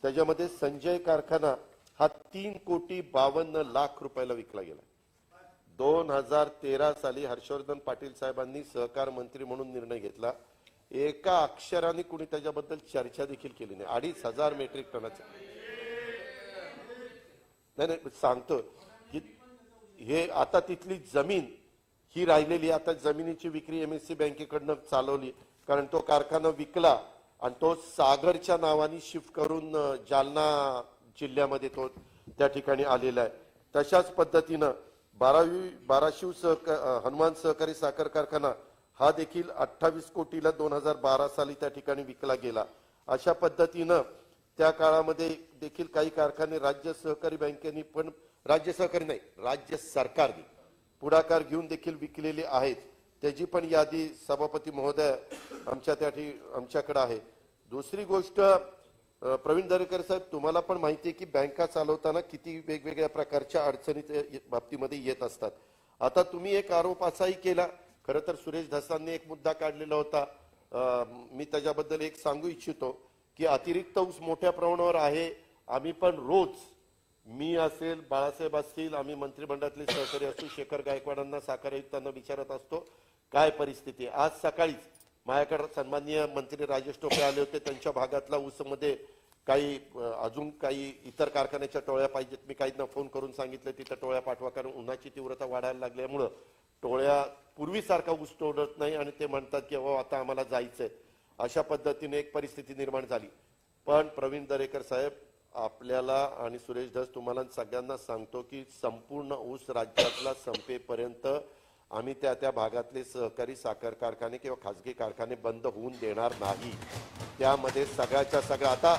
त्याच्यामध्ये संजय कारखाना हा 3,52,00,000 रुपयाला विकला गेला. 2013 साली हर्षवर्धन पाटील साहेबांनी सहकार मंत्री म्हणून निर्णय घेतला. एका अक्षराने कुणी त्याच्याबद्दल चर्चा देखील केली नाही. 2,500 मेट्रिक टनाचं नाही सांगतो की हे आता तिथली जमीन ही राहिलेली आता जमिनीची विक्री MSC बँकेकडनं चालवली, कारण तो कारखाना विकला आणि तो सागरच्या नावाने शिफ्ट करून जालना जिल्ह्यामध्ये तो त्या ठिकाणी आलेला आहे. तशाच पद्धतीनं बाराशिव हनुमान सहकारी साखर कारखाना हा देखील 28 कोटीला 2012 साली त्या ठिकाणी विकला गेला. अशा पद्धतीनं त्या काळामध्ये देखील काही कारखाने राज्य सहकारी बँकेनी पण राज्य सहकारी नाही राज्य सरकारने पुढाकार घेऊन देखील विकलेले आहेत. त्याची पण यादी सभापती महोदय आमच्याकडे आहे. दुसरी गोष्ट प्रवीण दरेकर साहेब, तुम्हाला पण माहिती आहे की बँका चालवताना किती वेगवेगळ्या प्रकारच्या अडचणी बाबतीमध्ये येत असतात. आता तुम्ही एक आरोप असाही केला, खरं तर सुरेश धसांनी एक मुद्दा काढलेला होता, मी त्याच्याबद्दल एक सांगू इच्छितो की अतिरिक्त ऊस मोठ्या प्रमाणावर आहे. आम्ही पण रोज, मी असेल, बाळासाहेब असतील, आम्ही मंत्रिमंडळातले सहकारी असू, शेखर गायकवाडांना, साखर आयुक्तांना विचारत असतो काय परिस्थिती आहे. आज सकाळीच माझ्याकडे सन्माननीय मंत्री राजेश टोपे आले होते. त्यांच्या भागातला ऊसमध्ये काही अजून काही इतर कारखान्याच्या टोळ्या पाहिजेत. मी काहींना फोन करून सांगितलं तिथं टोळ्या पाठवा, कारण उन्हाची तीव्रता वाढायला लागल्यामुळं टोळ्या पूर्वीसारखा ऊस तोडत नाही आणि ते म्हणतात की हो आता आम्हाला जायचंय. अशा पद्धतीने एक परिस्थिती निर्माण झाली. पण प्रवीण दरेकर साहेब, आपल्याला आणि सुरेश धस तुम्हाला सगळ्यांना सांगतो की संपूर्ण ऊस राज्यातला संपेपर्यंत आम्ही त्या भागातले सहकारी साखर कारखाने किंवा खासगी कारखाने बंद होऊन देणार नाही. त्यामध्ये सगळ्याच्या सगळ्या, आता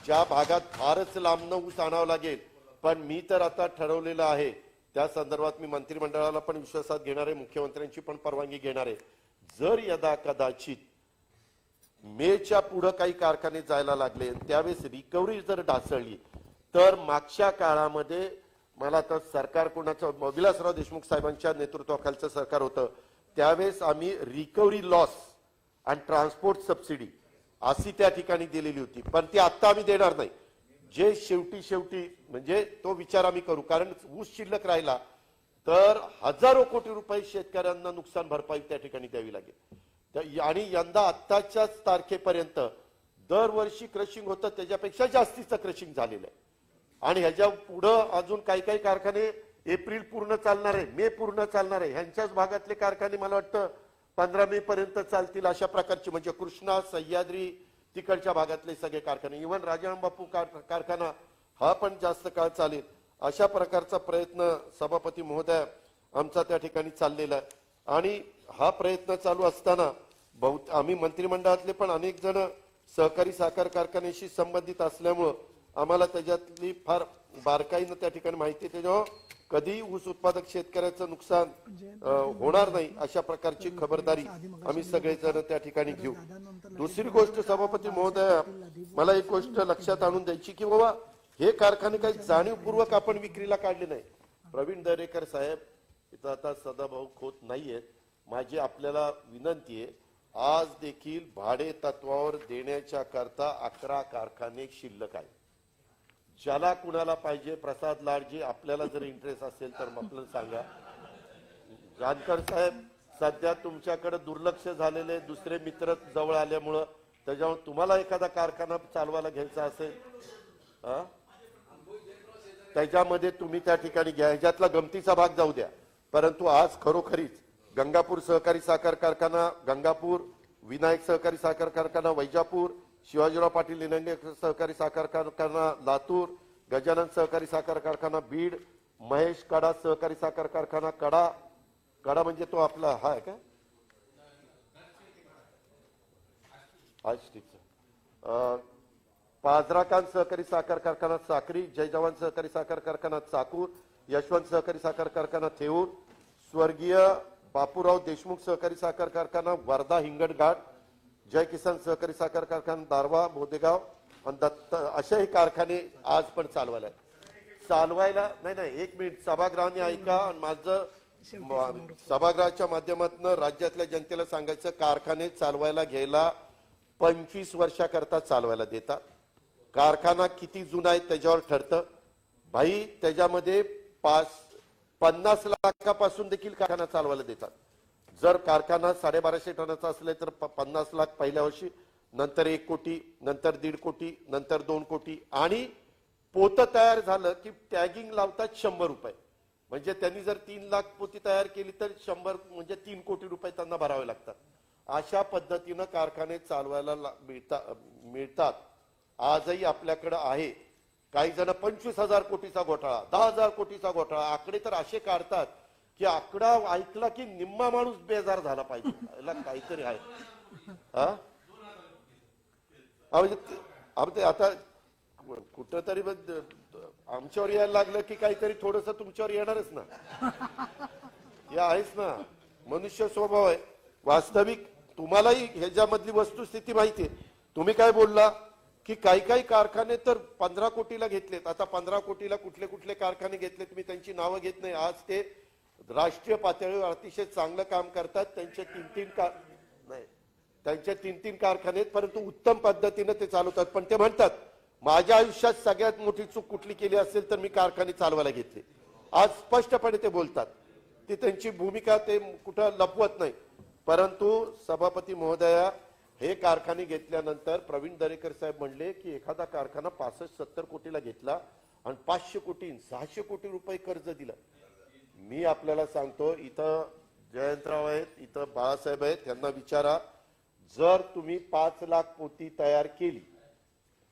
ज्या भागात फारच लांबनं ऊस आणावं लागेल, पण मी तर आता ठरवलेलं आहे त्या संदर्भात मी मंत्रिमंडळाला पण विश्वासात घेणार आहे, मुख्यमंत्र्यांची पण परवानगी घेणार आहे. जर यदा कदाचित मेच्या पुढे काही कारखाने जायला लागले, त्यावेळेस रिकव्हरी जर ढासळली, तर मागच्या काळामध्ये मला तर सरकार कोणाचं, विलासराव देशमुख साहेबांच्या नेतृत्वाखालचं सरकार होतं, त्यावेळेस आम्ही रिकव्हरी लॉस आणि ट्रान्सपोर्ट सबसिडी अशी त्या ठिकाणी दिलेली होती. पण ती आता आम्ही देणार नाही. जे शेवटी म्हणजे तो विचार आम्ही करू, कारण ऊस शिल्लक राहिला तर हजारो कोटी रुपये शेतकऱ्यांना नुकसान भरपाई त्या ठिकाणी द्यावी लागेल. आणि यंदा आत्ताच्याच तारखेपर्यंत दरवर्षी क्रशिंग होतं, त्याच्यापेक्षा जास्तीचं क्रशिंग झालेलं आहे. आणि ह्याच्या पुढं अजून काही काही कारखाने एप्रिल पूर्ण चालणार आहे, मे पूर्ण चालणार आहे. ह्यांच्याच भागातले कारखाने मला वाटतं 15 मे पर्यंत चालतील. अशा प्रकारचे म्हणजे कृष्णा, सह्याद्री तिकडच्या भागातले सगळे कारखाने, इव्हन राजारामबापू कारखाना हा पण जास्त काळ चालेल. अशा प्रकारचा प्रयत्न सभापती महोदय आमचा त्या ठिकाणी चाललेला आहे. आणि हा प्रयत्न चालू असताना आम्ही मंत्रिमंडळातले पण अनेक जण सहकारी साखर कारखान्याशी संबंधित असल्यामुळं आम्हाला त्याच्यातली फार बारकाईनं त्या ठिकाणी माहिती आहे. त्याच्यामुळे कधी ऊस उत्पादक शेतकऱ्याचं नुकसान होणार नाही अशा प्रकारची खबरदारी आम्ही सगळेजण त्या ठिकाणी घेऊ. दुसरी गोष्ट सभापती महोदय, मला एक गोष्ट लक्षात आणून द्यायची की बाबा हे कारखाने काही जाणीवपूर्वक आपण विक्रीला काढले नाही. प्रवीण दरेकर साहेब इथं आता सदाभाऊ खोत नाहीयेत, माझी आपल्याला विनंती आहे, आज देखील भाडे तत्वावर देण्याच्या करता 11 कारखाने शिल्लक आहेत. ज्याला कुणाला पाहिजे, प्रसाद लाडजी, आपल्याला जर इंटरेस्ट असेल तर आपल्याला सांगा. जानकर साहेब, सध्या तुमच्याकडे दुर्लक्ष झालेले दुसरे मित्र जवळ आल्यामुळं त्याच्यामुळे तुम्हाला एखादा कारखाना चालवायला घ्यायचा असेल त्याच्यामध्ये तुम्ही त्या ठिकाणी घ्या, ह्याच्यातला गमतीचा भाग जाऊ द्या. परंतु आज खरोखरीच गंगापूर सहकारी साखर कारखाना गंगापूर, विनायक सहकारी साखर कारखाना वैजापूर, शिवाजीराव पाटील निलंगे सहकारी साखर कारखाना लातूर, गजानन सहकारी साखर कारखाना बीड, महेश कडा सहकारी साखर कारखाना कडा म्हणजे तो आपला हा आहे का पाजराकांत सहकारी साखर कारखाना साक्री, जय जवान सहकारी साखर कारखाना चाकूर, यशवंत सहकारी साखर कारखाना थेऊर, स्वर्गीय बापूराव देशमुख सहकारी साखर कारखाना वर्धा हिंगणघाट, जय किसान सहकारी साखर कारखाना दारवा बोदेगाव आणि दत्त, असे कारखाने आज पण चालवायला नाही. एक मिनिट, सभागृहाने ऐका आणि माझं सभागृहाच्या माध्यमातून राज्यातल्या जनतेला सांगायचं, कारखाने चालवायला घ्यायला 25 वर्षाकरता चालवायला देतात. कारखाना किती जुना आहे त्याच्यावर ठरतं भाई. त्याच्यामध्ये 50 लाखापासून देखील कारखाना चालवायला देतात. जर कारखाना 1250 टनाचा असले तर 50 लाख पहिल्या वर्षी, नंतर 1 कोटी, नंतर 1.5 कोटी, नंतर 2 कोटी. आणि पोतं तयार झालं की टॅगिंग लावतात 100 रुपये. म्हणजे त्यांनी जर 3 लाख पोती तयार केली तर 100 म्हणजे 3 कोटी रुपये त्यांना भरावे लागतात. अशा पद्धतीनं कारखाने चालवायला मिळतात. आजही आपल्याकडे आहे. काही जण 25,000 कोटीचा घोटाळा, 10,000 कोटीचा घोटाळा, आकडे तर असे काढतात की आकडा ऐकला की निम्मा माणूस बेजार झाला पाहिजे. याला काहीतरी आहे. हा आता कुठंतरी आमच्यावर यायला लागलं की काहीतरी थोडस तुमच्यावर येणारच ना. हे आहेच ना, मनुष्य स्वभाव आहे. वास्तविक तुम्हालाही ह्याच्यामधली वस्तुस्थिती माहिती आहे. तुम्ही काय बोलला की काही काही कारखाने तर 15 कोटीला घेतलेत. आता 15 कोटीला कुठले कुठले कारखाने घेतलेत मी त्यांची नावं घेत नाही. आज ते राष्ट्रीय पातळीवर अतिशय चांगलं काम करतात. त्यांचे तीन तीन कारखाने आहेत, परंतु उत्तम पद्धतीने ते चालवतात. पण ते म्हणतात माझ्या आयुष्यात सगळ्यात मोठी चूक कुठली केली असेल तर मी कारखाने चालवायला घेतले. आज स्पष्टपणे ते बोलतात. ती त्यांची भूमिका ते कुठं लपवत नाही. परंतु सभापती महोदया, हे कारखाने घेतल्यानंतर प्रवीण दरेकर साहेब म्हणले की एखादा कारखाना 65-70 कोटीला घेतला आणि 500 कोटी 600 कोटी रुपये कर्ज दिलं. मी आपल्याला सांगतो, इथं जयंतराव आहेत, इथं बाळासाहेब आहेत, त्यांना विचारा, जर तुम्ही 5 लाख पोती तयार केली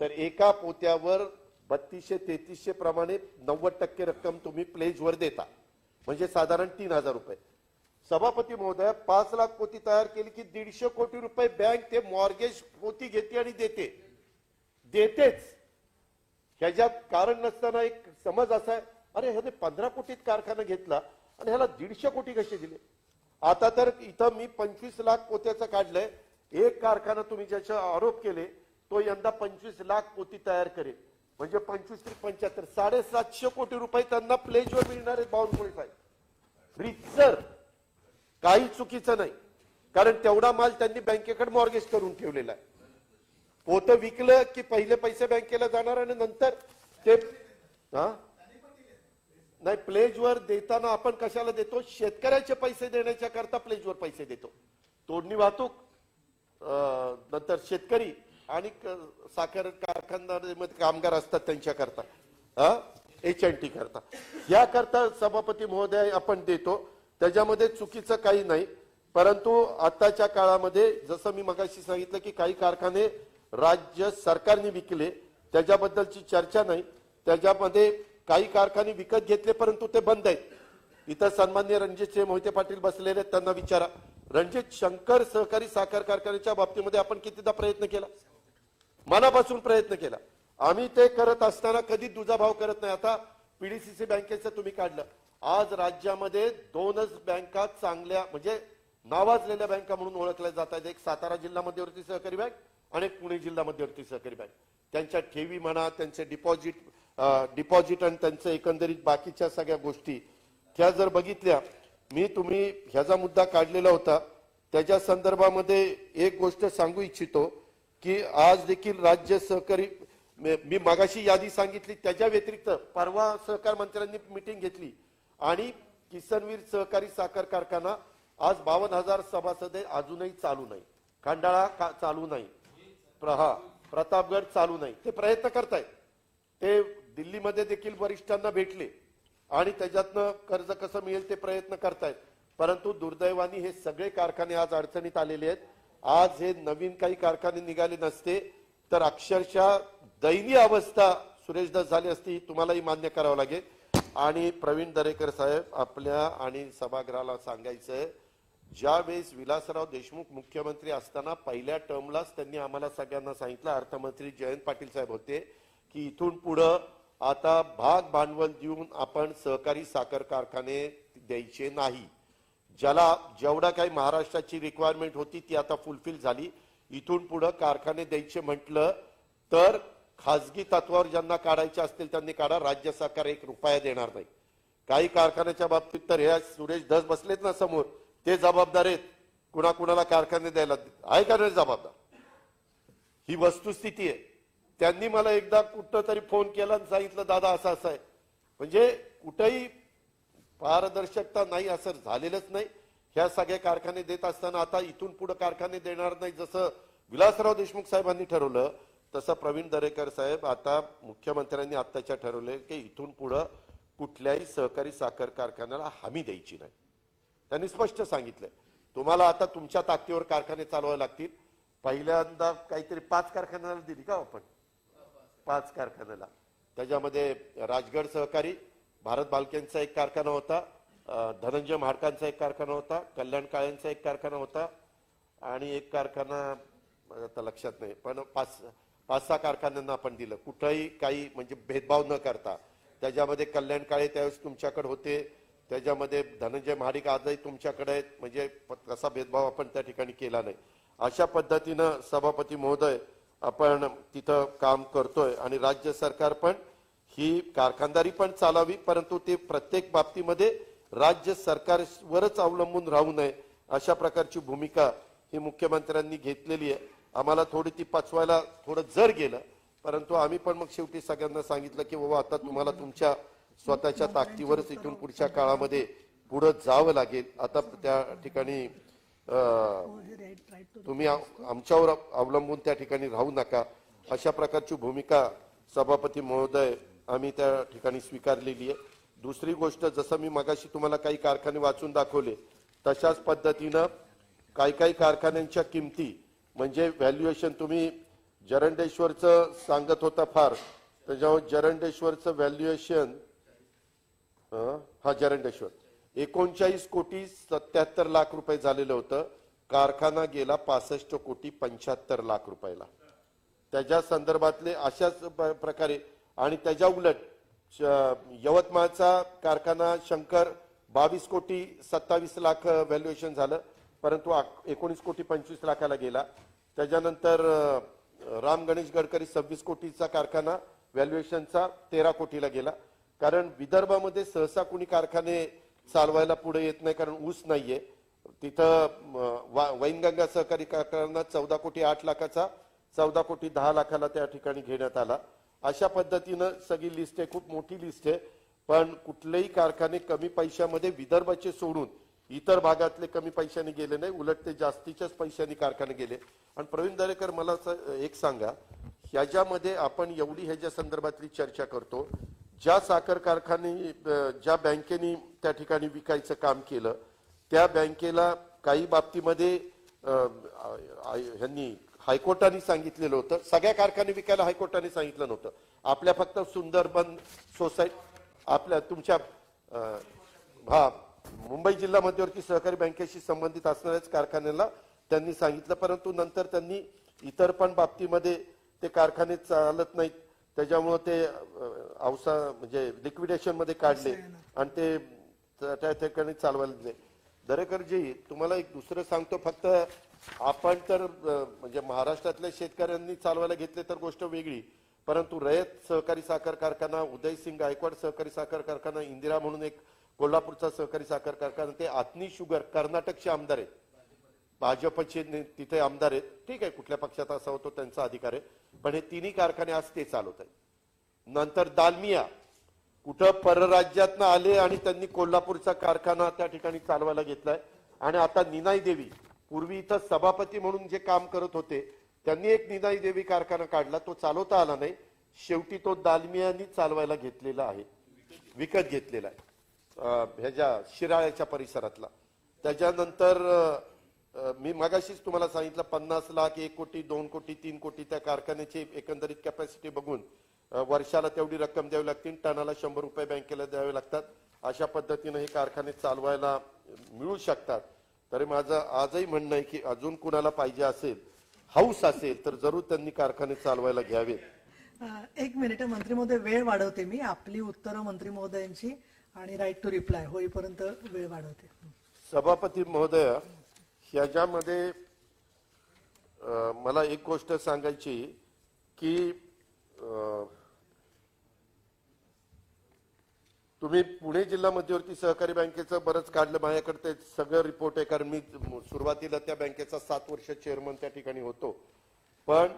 तर एका पोत्यावर 3200-3300 प्रमाणे 90% रक्कम तुम्ही प्लेजवर देता, म्हणजे साधारण 3,000 रुपये. सभापती महोदय, 5 लाख पोती तयार केली की 150 कोटी रुपये बँक ते मॉर्गेज पोती घेते आणि देतेच. ह्याच्यात कारण नसताना एक समज असा आहे, अरे ह्याने 15 कोटीत कारखाना घेतला आणि ह्याला 150 कोटी कसे दिले. आता तर इथं मी 25 लाख पोत्याचं काढलंय. एक कारखाना तुम्ही ज्याचे आरोप केले तो यंदा 25 लाख पोती तयार करेल, म्हणजे 25-75 750 कोटी रुपये त्यांना प्लेजवर मिळणार आहेत. बावनकुळे साहेब रितसर, काही चुकीचं नाही, कारण तेवढा माल त्यांनी बँकेकडे मॉर्गेज करून ठेवलेला आहे. पोतं विकलं की पहिले पैसे बँकेला जाणार आणि नंतर ते नाही. प्लेजवर देताना आपण कशाला देतो? शेतकऱ्याचे पैसे देण्याच्या करता प्लेजवर पैसे देतो. तोडणी वाहतूक, नंतर शेतकरी आणि साखर कारखानदारीमध्ये कामगार असतात त्यांच्याकरता, HNT करता, या करता सभापती महोदय आपण देतो. त्याच्यामध्ये चुकीचं काही नाही. परंतु आताच्या काळामध्ये जसं मी मगाशी सांगितलं की काही कारखाने राज्य सरकारने विकले, त्याच्याबद्दलची चर्चा नाही. त्याच्यामध्ये काही कारखाने विकत घेतले परंतु ते बंद आहेत. इथं सन्माननीय रणजितसिंह मोहिते पाटील बसलेले आहेत, त्यांना विचारा. रणजित, शंकर सहकारी साखर कारखान्याच्या बाबतीमध्ये आपण कितीदा प्रयत्न केला, मनापासून प्रयत्न केला. आम्ही ते करत असताना कधी दुजाभाव करत नाही. आता PDCC बँकेचं तुम्ही काढलं, आज राज्यामध्ये 2च बँका चांगल्या म्हणजे नावाजलेल्या बँका म्हणून ओळखल्या जातात. एक सातारा जिल्हा मध्यवर्ती सहकारी बँक आणि एक पुणे जिल्हा मध्यवर्ती सहकारी बँक. त्यांच्या ठेवी म्हणा, त्यांचे डिपॉझिट आणि त्यांचं एकंदरीत बाकीच्या सगळ्या गोष्टी त्या जर बघितल्या, तुम्ही ह्याचा मुद्दा काढलेला होता, त्याच्या संदर्भामध्ये एक गोष्ट सांगू इच्छितो की आज देखील राज्य सहकारी, मी मागाशी यादी सांगितली, त्याच्या व्यतिरिक्त परवा सहकार मंत्र्यांनी मीटिंग घेतली आणि किसनवीर सहकारी साखर कारखाना आज 52,000 सभासद अजूनही चालू नाही. खंडाळा चालू नाही, प्रतापगड चालू नाही. ते प्रयत्न करतायत. ते दिल्लीमध्ये देखील वरिष्ठांना भेटले आणि त्याच्यातनं कर्ज कसं मिळेल ते प्रयत्न करतायत. परंतु दुर्दैवाने हे सगळे कारखाने आज अडचणीत आलेले आहेत. आज हे नवीन काही कारखाने निघाले नसते तर अक्षरशः दयनीय अवस्था सुरेशदास झाली असती, तुम्हालाही मान्य करावं लागेल. आणि प्रवीण दरेकर साहेब, आपल्या आणि सभागृहाला सांगायचंय, ज्या वेळेस विलासराव देशमुख मुख्यमंत्री असताना पहिल्या टर्मलाच त्यांनी आम्हाला सगळ्यांना सांगितलं, अर्थमंत्री जयंत पाटील साहेब होते, की इथून पुढं आता भाग भांडवल देऊन आपण सहकारी साखर कारखाने द्यायचे नाही. ज्याला जेवढा काही महाराष्ट्राची रिक्वायरमेंट होती ती आता फुलफिल झाली. इथून पुढे कारखाने द्यायचे म्हटलं तर खासगी तत्वावर ज्यांना काढायचे असतील त्यांनी काढा. राज्य सरकार 1 रुपया देणार नाही. काही कारखान्याच्या बाबतीत तर हे सुरेश धस बसलेत ना समोर, ते जबाबदार आहेत कुणाकुणाला कारखाने द्यायला, आहे का नाही जबाबदार? ही वस्तुस्थिती आहे. त्यांनी मला एकदा कुठं तरी फोन केला आणि सांगितलं, दादा असं असं आहे. म्हणजे कुठेही पारदर्शकता नाही, असं झालेलंच नाही. ह्या सगळे कारखाने देत असताना आता इथून पुढे कारखाने देणार नाही, जसं विलासराव देशमुख साहेबांनी ठरवलं तसं प्रवीण दरेकर साहेब, आता मुख्यमंत्र्यांनी आत्ताच्या ठरवले की इथून पुढे कुठल्याही सहकारी साखर कारखान्याला हमी द्यायची नाही. त्यांनी स्पष्ट सांगितलंय तुम्हाला आता तुमच्या ताकदीवर कारखाने चालवावे लागतील. पहिल्यांदा काहीतरी 5 कारखान्याला दिली का आपण, 5 कारखान्याला. त्याच्यामध्ये राजगड सहकारी, भारत बालकेंचा एक कारखाना होता, धनंजय महाडकांचा एक कारखाना होता, कल्याण काळेंचा एक कारखाना होता आणि एक कारखाना आता लक्षात नाही, पण 5-6 कारखान्यांना आपण दिलं. कुठंही काही म्हणजे भेदभाव न करता. त्याच्यामध्ये कल्याण काळे त्यावेळेस तुमच्याकडे होते, त्याच्यामध्ये धनंजय महाडिक आजही तुमच्याकडे आहेत, म्हणजे तसा भेदभाव आपण त्या ठिकाणी केला नाही. अशा पद्धतीनं सभापती महोदय आपण तिथं काम करतोय आणि राज्य सरकार पण ही कारखानदारी पण चालावी, परंतु ते प्रत्येक बाबतीमध्ये राज्य सरकारवरच अवलंबून राहू नये अशा प्रकारची भूमिका ही मुख्यमंत्र्यांनी घेतलेली आहे. आम्हाला थोडी ती पचवायला थोडं जर गेलं, परंतु आम्ही पण मग शेवटी सगळ्यांना सांगितलं की बाबा आता तुम्हाला तुमच्या स्वतःच्या ताकदीवरच इथून पुढच्या काळामध्ये पुढे जावं लागेल. आता त्या ठिकाणी तुम्ही आमच्यावर अवलंबून त्या ठिकाणी राहू नका अशा प्रकारची भूमिका सभापती महोदय आम्ही त्या ठिकाणी स्वीकारलेली आहे. दुसरी गोष्ट, जसं मी मगाशी तुम्हाला काही कारखाने वाचून दाखवले तशाच पद्धतीनं काही कारखान्यांच्या किमती म्हणजे व्हॅल्युएशन तुम्ही जरंडेश्वरचं सांगत होता फार, त्याच्यावर जरंडेश्वरचं व्हॅल्युएशन जरंडेश्वर 39,77,00,000 रुपये झालेलं होतं. कारखाना गेला 65,75,00,000 रुपयाला. त्याच्या संदर्भातले अशाच प्रकारे आणि त्याच्या उलट यवतमाळचा कारखाना शंकर 22,27,00,000 व्हॅल्युएशन झालं, परंतु 19,25,00,000 गेला. त्याच्यानंतर राम गणेश गडकरी 26 कोटीचा कारखाना व्हॅल्युएशनचा 13 कोटीला गेला. कारण विदर्भामध्ये सहसा कुणी कारखाने चालवायला पुढे येत नाही, कारण ऊस नाहीये तिथं. वैनगंगा सहकारी कारखाना 14,08,00,000चा 14,10,00,000 त्या ठिकाणी घेण्यात आला. अशा पद्धतीनं सगळी लिस्ट आहे, खूप मोठी लिस्ट आहे. पण कुठलेही कारखाने कमी पैशामध्ये विदर्भाचे सोडून इतर भागातले कमी पैशाने गेले नाही, उलट ते जास्तीच्याच पैशाने कारखाने गेले. आणि प्रवीण दरेकर मला एक सांगा, ह्याच्यामध्ये आपण एवढी ह्याच्या संदर्भातली चर्चा करतो, ज्या साखर कारखाने ज्या बँकेनी त्या ठिकाणी विकायचं काम केलं त्या बँकेला काही बाबतीमध्ये ह्यांनी हायकोर्टाने सांगितलेलं होतं. सगळ्या कारखाने विकायला हायकोर्टाने सांगितलं नव्हतं. आपल्या फक्त सुंदरबन सोसायटी आपल्या तुमच्या मुंबई जिल्हा मध्यवर्ती सहकारी बँकेशी संबंधित असणाऱ्याच कारखान्याला त्यांनी सांगितलं, परंतु नंतर त्यांनी इतर पण बाबतीमध्ये ते कारखाने चालत नाहीत, त्याच्यामुळे ते म्हणजे लिक्विडेशन मध्ये काढले आणि ते त्या ठिकाणी चालवायला दिले. दरेकरजी तुम्हाला एक दुसरं सांगतो, फक्त आपण तर म्हणजे महाराष्ट्रातल्या शेतकऱ्यांनी चालवायला घेतले तर गोष्ट वेगळी, परंतु रयत सहकारी साखर कारखाना, उदयसिंग गायकवाड सहकारी साखर कारखाना, इंदिरा म्हणून एक कोल्हापूरचा सहकारी साखर कारखाना, ते आत्नी शुगर कर्नाटकचे आमदार आहेत, भाजपचे तिथे आमदार आहेत. ठीक आहे, कुठल्या पक्षात असा होतो त्यांचा अधिकार आहे, पण हे तिन्ही कारखाने आज ते चालवत आहेत. नंतर दालमिया कुठं परराज्यातनं आले आणि त्यांनी कोल्हापूरचा कारखाना त्या ठिकाणी चालवायला घेतलाय. आणि आता निनाई देवी, पूर्वी इथं सभापती म्हणून जे काम करत होते त्यांनी एक निनाई देवी कारखाना काढला, तो चालवता आला नाही, शेवटी तो दालमियानी चालवायला घेतलेला आहे, विकत घेतलेला आहे ह्याच्या शिराळ्याच्या परिसरातला. त्याच्यानंतर मी मगाशीच तुम्हाला सांगितलं 50 लाख, 1 कोटी, 2 कोटी, 3 कोटी त्या कारखान्याची एकंदरीत कॅपॅसिटी बघून वर्षाला तेवढी रक्कम द्यावी लागते, टनाला 100 रुपये बँकेला द्यावे लागतात. अशा पद्धतीने हे कारखाने चालवायला मिळू शकतात. तरी माझं आजही म्हणणं आहे की अजून कुणाला पाहिजे असेल, हाऊस असेल, तर जरूर त्यांनी कारखाने चालवायला घ्यावेत. 1 मिनिट मंत्री महोदय, वेळ वाढवते मी आपली उत्तरं मंत्री महोदयांची आणि राईट टू रिप्लाय होईपर्यंत वेळ वाढवते. सभापती महोदय, ह्याच्यामध्ये मला एक गोष्ट सांगायची की तुम्ही पुणे जिल्हा मध्यवर्ती सहकारी बँकेचं बरंच काढलं, माझ्याकडे ते सगळं रिपोर्ट आहे, कारण मी सुरुवातीला त्या बँकेचा 7 वर्ष चेअरमन त्या ठिकाणी होतो. पण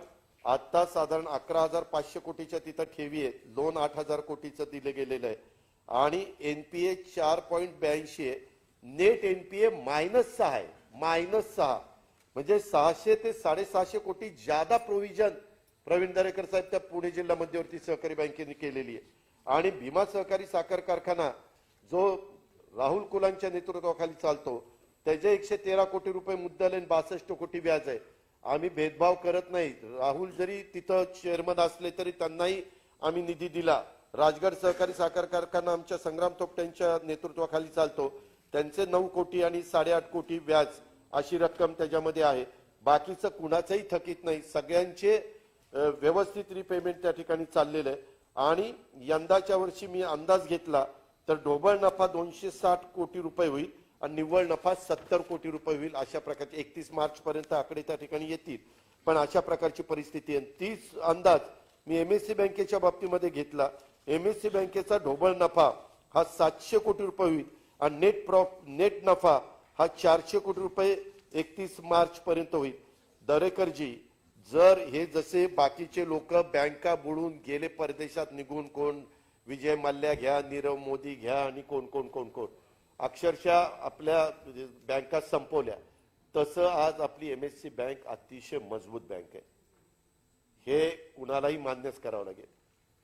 आता साधारण 11,500 कोटीच्या तिथं ठेवी आहेत, लोन 8,000 कोटीचं दिलं गेलेलं आहे आणि एनपीए 4.82 आहे, नेट एनपीए -6 आहे, -6 म्हणजे 600 ते 650 कोटी ज्यादा प्रोव्हिजन प्रवीण दरेकर साहेब त्या पुणे जिल्हा मध्यवर्ती सहकारी बँकेने केलेली आहे. आणि भीमा सहकारी साखर कारखाना जो राहुल कुलांच्या नेतृत्वाखाली चालतो त्याचे 113 कोटी रुपये मुद्दल आणि 62 कोटी व्याज आहे. आम्ही भेदभाव करत नाही. राहुल जरी तिथं चेअरमन असले तरी त्यांनाही आम्ही निधी दिला. राजगड सहकारी साखर कारखाना आमच्या संग्राम थोपटेंच्या नेतृत्वाखाली चालतो, त्यांचे 9 कोटी आणि 8.5 कोटी व्याज अशी रक्कम त्याच्यामध्ये आहे. बाकीचं कुणाचंही थकीत नाही, सगळ्यांचे व्यवस्थित रिपेमेंट त्या ठिकाणी चाललेलं आहे. आणि यंदाच्या वर्षी मी अंदाज घेतला तर ढोबळ नफा 260 कोटी रुपये होईल आणि निव्वळ नफा 70 कोटी रुपये होईल. अशा प्रकारचे 31 मार्च पर्यंत आकडे त्या ठिकाणी येतील. पण अशा प्रकारची परिस्थिती आहे. तीच अंदाज मी एमएससी बँकेच्या बाबतीमध्ये घेतला. एमएससी बँकेचा ढोबळ नफा हा 700 कोटी रुपये होईल आणि नेट नफा हा 400 कोटी रुपये 31 मार्च पर्यंत होईल. दरेकरजी, जर हे जसे बाकीचे लोक बँका बुडून गेले परदेशात निघून, कोण विजय मल्ल्या घ्या, नीरव मोदी घ्या आणि कोण कोण कोण कोण अक्षरशः आपल्या बँका संपवल्या, तसं आज आपली एमएससी बँक अतिशय मजबूत बँक आहे. हे कुणालाही मान्यच करावं लागेल.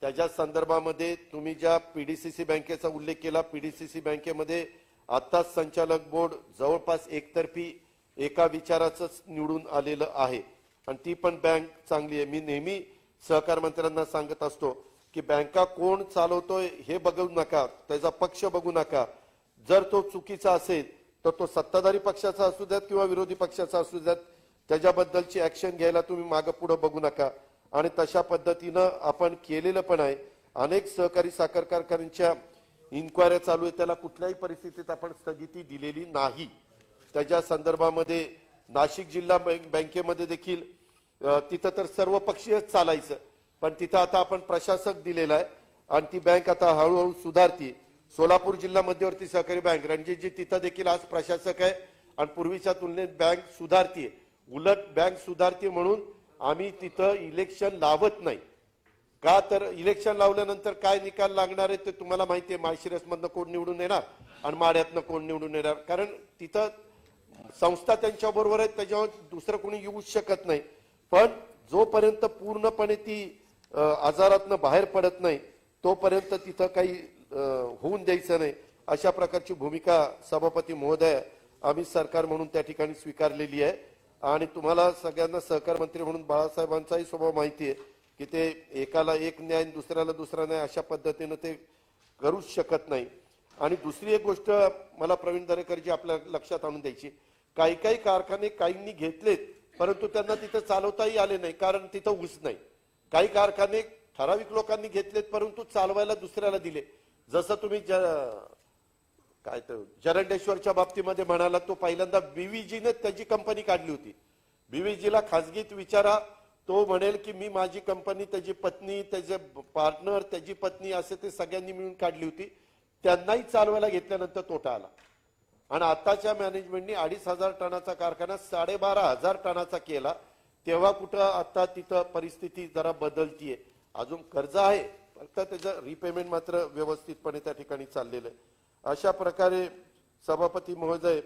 त्याच्या संदर्भामध्ये तुम्ही ज्या पीडीसीसी बँकेचा उल्लेख केला, पीडीसीसी बँकेमध्ये आताच संचालक बोर्ड जवळपास एकतर्फी एका विचाराचं निवडून आलेलं आहे आणि ती पण बँक चांगली आहे. मी नेहमी सहकार मंत्र्यांना सांगत असतो की बँका कोण चालवतोय हे बघू नका, त्याचा पक्ष बघू नका. जर तो चुकीचा असेल तर तो सत्ताधारी पक्षाचा असू द्यात किंवा विरोधी पक्षाचा असू द्यात, त्याच्याबद्दलची ऍक्शन घ्यायला तुम्ही मागे पुढे बघू नका. आणि तशा पद्धतीनं आपण केलेलं पण आहे. अनेक सहकारी साखर कारखान्यांच्या इन्क्वायऱ्या चालू आहे, त्याला कुठल्याही परिस्थितीत आपण स्थगिती दिलेली नाही. त्याच्या संदर्भामध्ये नाशिक जिल्हा बँकेमध्ये देखील तिथं तर सर्व पक्षीय चालायचं, पण तिथं आता आपण प्रशासक दिलेला आहे आणि ती बँक आता हळूहळू सुधारती. सोलापूर जिल्हा मध्यवर्ती सहकारी बँक रणजितजी, तिथं देखील आज प्रशासक आहे आणि पूर्वीच्या तुलनेत बँक सुधारतीये. उलट बँक सुधारते म्हणून आम्ही तिथं इलेक्शन लावत नाही. का तर इलेक्शन लावल्यानंतर काय निकाल लागणार आहे ते तुम्हाला माहिती आहे. माळशिरसमधनं कोण निवडून येणार आणि माढ्यातनं कोण निवडून येणार, कारण तिथं संस्था त्यांच्या बरोबर आहेत, त्याच्यावर दुसरं कोणी येऊ शकत नाही. पण जोपर्यंत पूर्णपणे ती आजारातनं बाहेर पडत नाही तोपर्यंत तिथं काही होऊन द्यायचं नाही, अशा प्रकारची भूमिका सभापती महोदय आम्ही सरकार म्हणून त्या ठिकाणी स्वीकारलेली आहे. आणि तुम्हाला सगळ्यांना सहकार मंत्री म्हणून बाळासाहेबांचाही स्वभाव माहिती आहे की ते एकाला एक न्याय दुसऱ्याला दुसरा न्याय अशा पद्धतीनं ते करूच शकत नाही. आणि दुसरी एक गोष्ट मला प्रवीण दरेकरजी आपल्या लक्षात आणून द्यायची, काही काही कारखाने काहींनी घेतलेत परंतु त्यांना तिथं चालवताही आले नाही, कारण तिथं ऊस नाही. काही कारखाने ठराविक लोकांनी घेतलेत परंतु चालवायला दुसऱ्याला दिले. जसं तुम्ही काय तर जरंडेश्वरच्या बाबतीमध्ये म्हणाला, तो पहिल्यांदा बीव्हीजीने त्याची कंपनी काढली होती. बीव्हीजीला खासगीत विचारा, तो म्हणेल की मी माझी कंपनी, त्याची पत्नी, त्याचे पार्टनर, त्याची पत्नी असे ते सगळ्यांनी मिळून काढली होती. त्यांनाही चालवायला घेतल्यानंतर तोटा आला आणि आताच्या मॅनेजमेंटनी 2,500 टनाचा कारखाना 12,500 टनाचा केला. तेव्हा कुठं आता तिथं परिस्थिती जरा बदलतीये. अजून कर्ज आहे, फक्त त्याचं रिपेमेंट मात्र व्यवस्थितपणे त्या ठिकाणी चाललेलं आहे. अशा प्रकारे सभापती महोदय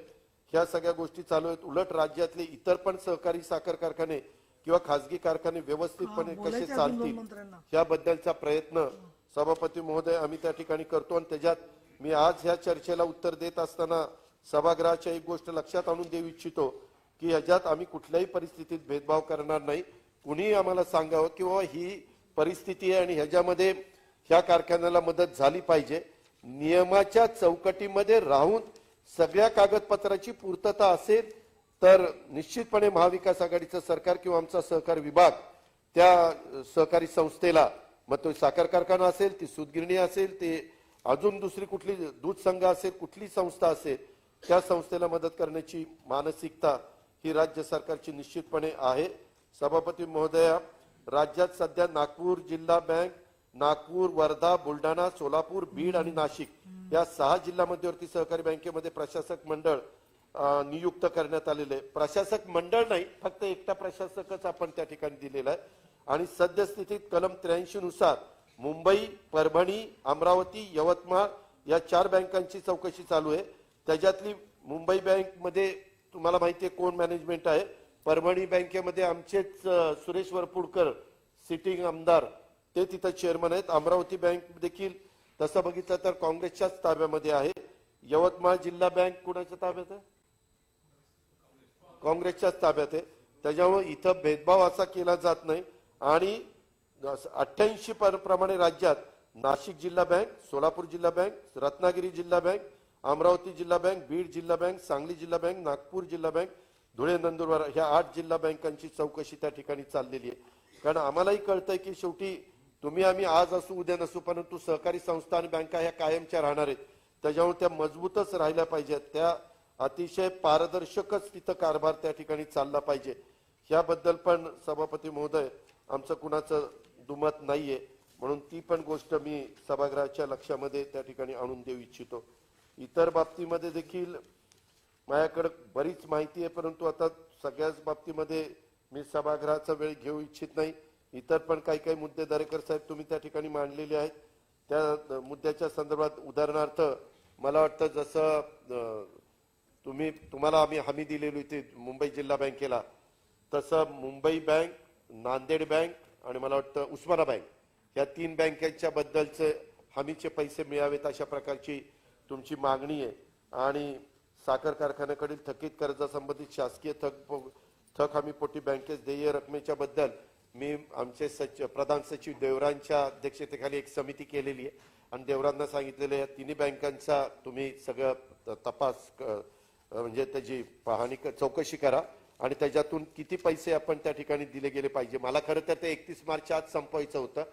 ह्या सगळ्या गोष्टी चालू आहेत. उलट राज्यातले इतर पण सहकारी साखर कारखाने किंवा खासगी कारखाने व्यवस्थितपणे कसे चालतील याबद्दलचा प्रयत्न सभापती महोदय आम्ही त्या ठिकाणी करतो. आणि त्याच्यात मी आज ह्या चर्चेला उत्तर देत असताना सभागृहाच्या एक गोष्ट लक्षात आणून देऊ इच्छितो की ह्याच्यात आम्ही कुठल्याही परिस्थितीत भेदभाव करणार नाही. कुणीही आम्हाला सांगावं की बाबा ही परिस्थिती आहे आणि ह्याच्यामध्ये ह्या कारखान्याला मदत झाली पाहिजे. नियमाच्या चौकटीमध्ये राहून सगळ्या कागदपत्राची पूर्तता असेल तर निश्चितपणे महाविकास आघाडीचं सरकार किंवा आमचा सहकार विभाग त्या सहकारी संस्थेला, मग तो साखर कारखाना असेल, ती सूतगिरणी असेल, ते अजून दुसरी कुठली दूध संघ असेल, कुठली संस्था असेल, त्या संस्थेला मदत करण्याची मानसिकता ही राज्य सरकारची निश्चितपणे आहे. सभापती महोदया, राज्यात सध्या नागपूर जिल्हा बँक, नागपूर, वर्धा, बुलढाणा, सोलापूर, बीड आणि नाशिक या 6 जिल्हा मध्यवर्ती सहकारी बँकेमध्ये प्रशासक मंडळ नियुक्त करण्यात आलेले आहे. प्रशासक मंडळ नाही, फक्त एकटा प्रशासकच आपण त्या ठिकाणी दिलेला आहे. आणि सद्यस्थितीत कलम 83 नुसार मुंबई, परभणी, अमरावती, यवतमाळ या 4 बँकांची चौकशी चालू आहे. त्याच्यातली मुंबई बँकमध्ये तुम्हाला माहिती आहे कोण मॅनेजमेंट आहे. परभणी बँकेमध्ये आमचेच सुरेश वरपुडकर सिटिंग आमदार ते तिथं चेअरमन आहेत. अमरावती बँक देखील तसं बघितलं तर काँग्रेसच्याच ताब्यामध्ये आहे. यवतमाळ जिल्हा बँक कुणाच्या ताब्यात आहे? काँग्रेसच्याच ताब्यात आहे. त्याच्यामुळे इथं भेदभाव असा केला जात नाही. आणि 88 प्रमाणे राज्यात नाशिक जिल्हा बँक, सोलापूर जिल्हा बँक, रत्नागिरी जिल्हा बँक, अमरावती जिल्हा बँक, बीड जिल्हा बँक, सांगली जिल्हा बँक, नागपूर जिल्हा बँक, धुळे, नंदुरबार ह्या 8 जिल्हा बँकांची चौकशी त्या ठिकाणी चाललेली आहे. कारण आम्हालाही कळतंय की शेवटी तुम्ही आम्ही आज असू उद्या नसू, परंतु सहकारी संस्था आणि बँका ह्या कायमच्या राहणार आहेत. त्याच्यामुळे त्या मजबूतच राहिल्या पाहिजेत. त्या अतिशय पारदर्शकच तिथं कारभार त्या ठिकाणी चालला पाहिजे. ह्याबद्दल पण सभापती महोदय आमचं कुणाचं दुमत नाहीये. म्हणून ती पण गोष्ट मी सभागृहाच्या लक्षामध्ये त्या ठिकाणी आणून देऊ इच्छितो. इतर बाबतीमध्ये देखील माझ्याकडे बरीच माहिती आहे, परंतु आता सगळ्याच बाबतीमध्ये मी सभागृहाचा वेळ घेऊ इच्छित नाही. इतर पण काही काही मुद्दे दरेकर साहेब तुम्ही त्या ठिकाणी मांडलेले आहेत. त्या मुद्द्याच्या संदर्भात उदाहरणार्थ मला वाटतं जसं तुम्हाला आम्ही हमी दिलेली होती मुंबई जिल्हा बँकेला, तसं मुंबई बँक, नांदेड बँक आणि मला वाटतं उस्माना बँक या 3 बँकांच्या बद्दलचे हमीचे पैसे मिळावेत अशा प्रकारची तुमची मागणी आहे. आणि साखर कारखान्याकडील थकीत कर्जासंबंधित शासकीय थक हमीपोटी बँकेस देय रकमेच्या बद्दल मी आमचे प्रधान सचिव देवरांच्या अध्यक्षतेखाली एक समिती केलेली आहे आणि देवरांना सांगितलेलं या 3 बँकांचा तुम्ही सगळं तपास म्हणजे त्याची पाहणी चौकशी करा आणि त्याच्यातून किती पैसे आपण त्या ठिकाणी दिले गेले पाहिजे. मला खरं तर ते 31 मार्च आज संपवायचं होतं,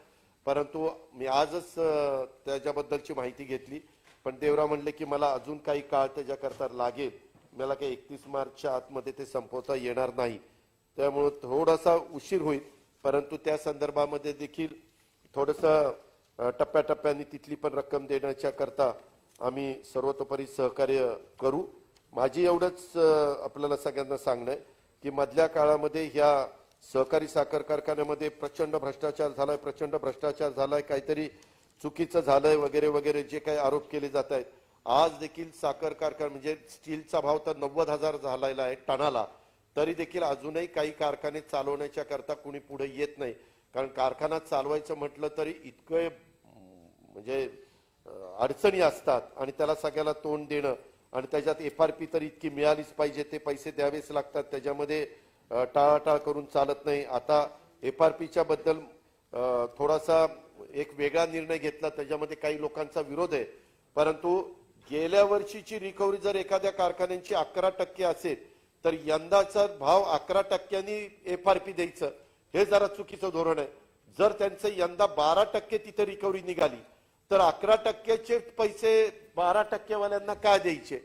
परंतु मी आजच त्याच्याबद्दलची माहिती घेतली. पण देवरा म्हणले की मला अजून काही काळ त्याच्याकरता लागेल, मला काही 31 मार्चच्या आतमध्ये ते संपवता येणार नाही. त्यामुळे थोडासा उशीर होईल, परंतु त्या संदर्भामध्ये देखील थोडंसं टप्प्याटप्प्याने तिथली पण रक्कम देण्याच्या करता आम्ही सर्वतोपरी सहकार्य करू. माझी एवढंच आपल्याला सगळ्यांना सांगणं आहे की मधल्या काळामध्ये ह्या सहकारी साखर कारखान्यामध्ये प्रचंड भ्रष्टाचार झालाय, काहीतरी चुकीचं झालंय वगैरे वगैरे जे काही आरोप केले जात आहेत. आज देखील साखर कारखाना म्हणजे स्टीलचा भाव तर 90,000 झालेला आहे टनाला, तरी देखील अजूनही काही कारखाने चालवण्याच्या करता कुणी पुढे येत नाही. कारण कारखाना चालवायचं म्हटलं तरी इतकं म्हणजे अडचणी असतात आणि त्याला सगळ्याला तोंड देणं आणि त्याच्यात FRP तर इतकी मिळालीच पाहिजे, ते पैसे द्यावेच लागतात, त्याच्यामध्ये टाळाटाळ करून चालत नाही. आता FRPच्या बद्दल थोडासा एक वेगळा निर्णय घेतला, त्याच्यामध्ये काही लोकांचा विरोध आहे. परंतु गेल्या वर्षीची रिकव्हरी जर एखाद्या कारखान्यांची 11% असेल तर यंदाचा भाव 11%नी FRP द्यायचं हे जरा चुकीचं धोरण आहे. जर त्यांचं यंदा 12% तिथे रिकव्हरी निघाली तर 11%चे पैसे 12% वाल्यांना काय द्यायचे,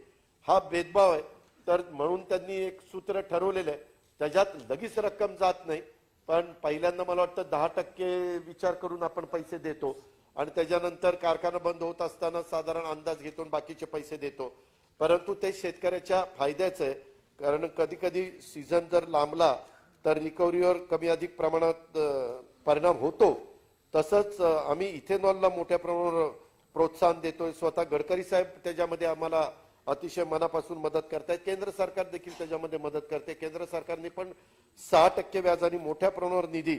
हा भेदभाव आहे. तर म्हणून त्यांनी एक सूत्र ठरवलेलं आहे, त्याच्यात लगेच रक्कम जात नाही, पण पहिल्यांदा मला वाटतं 10% विचार करून आपण पैसे देतो आणि त्याच्यानंतर कारखाना बंद होत असताना साधारण अंदाज घेतो बाकीचे पैसे देतो. परंतु ते शेतकऱ्याच्या फायद्याचं आहे, कारण कधी कधी सीझन जर लांबला तर रिकव्हरीवर कमी अधिक प्रमाणात परिणाम होतो. तसंच आम्ही इथेनॉलला मोठ्या प्रमाणावर प्रोत्साहन देतोय. स्वतः गडकरी साहेब त्याच्यामध्ये आम्हाला अतिशय मनापासून मदत करतायत. केंद्र सरकार देखील त्याच्यामध्ये मदत करते. केंद्र सरकारने पण 6% व्याजाने मोठ्या प्रमाणावर निधी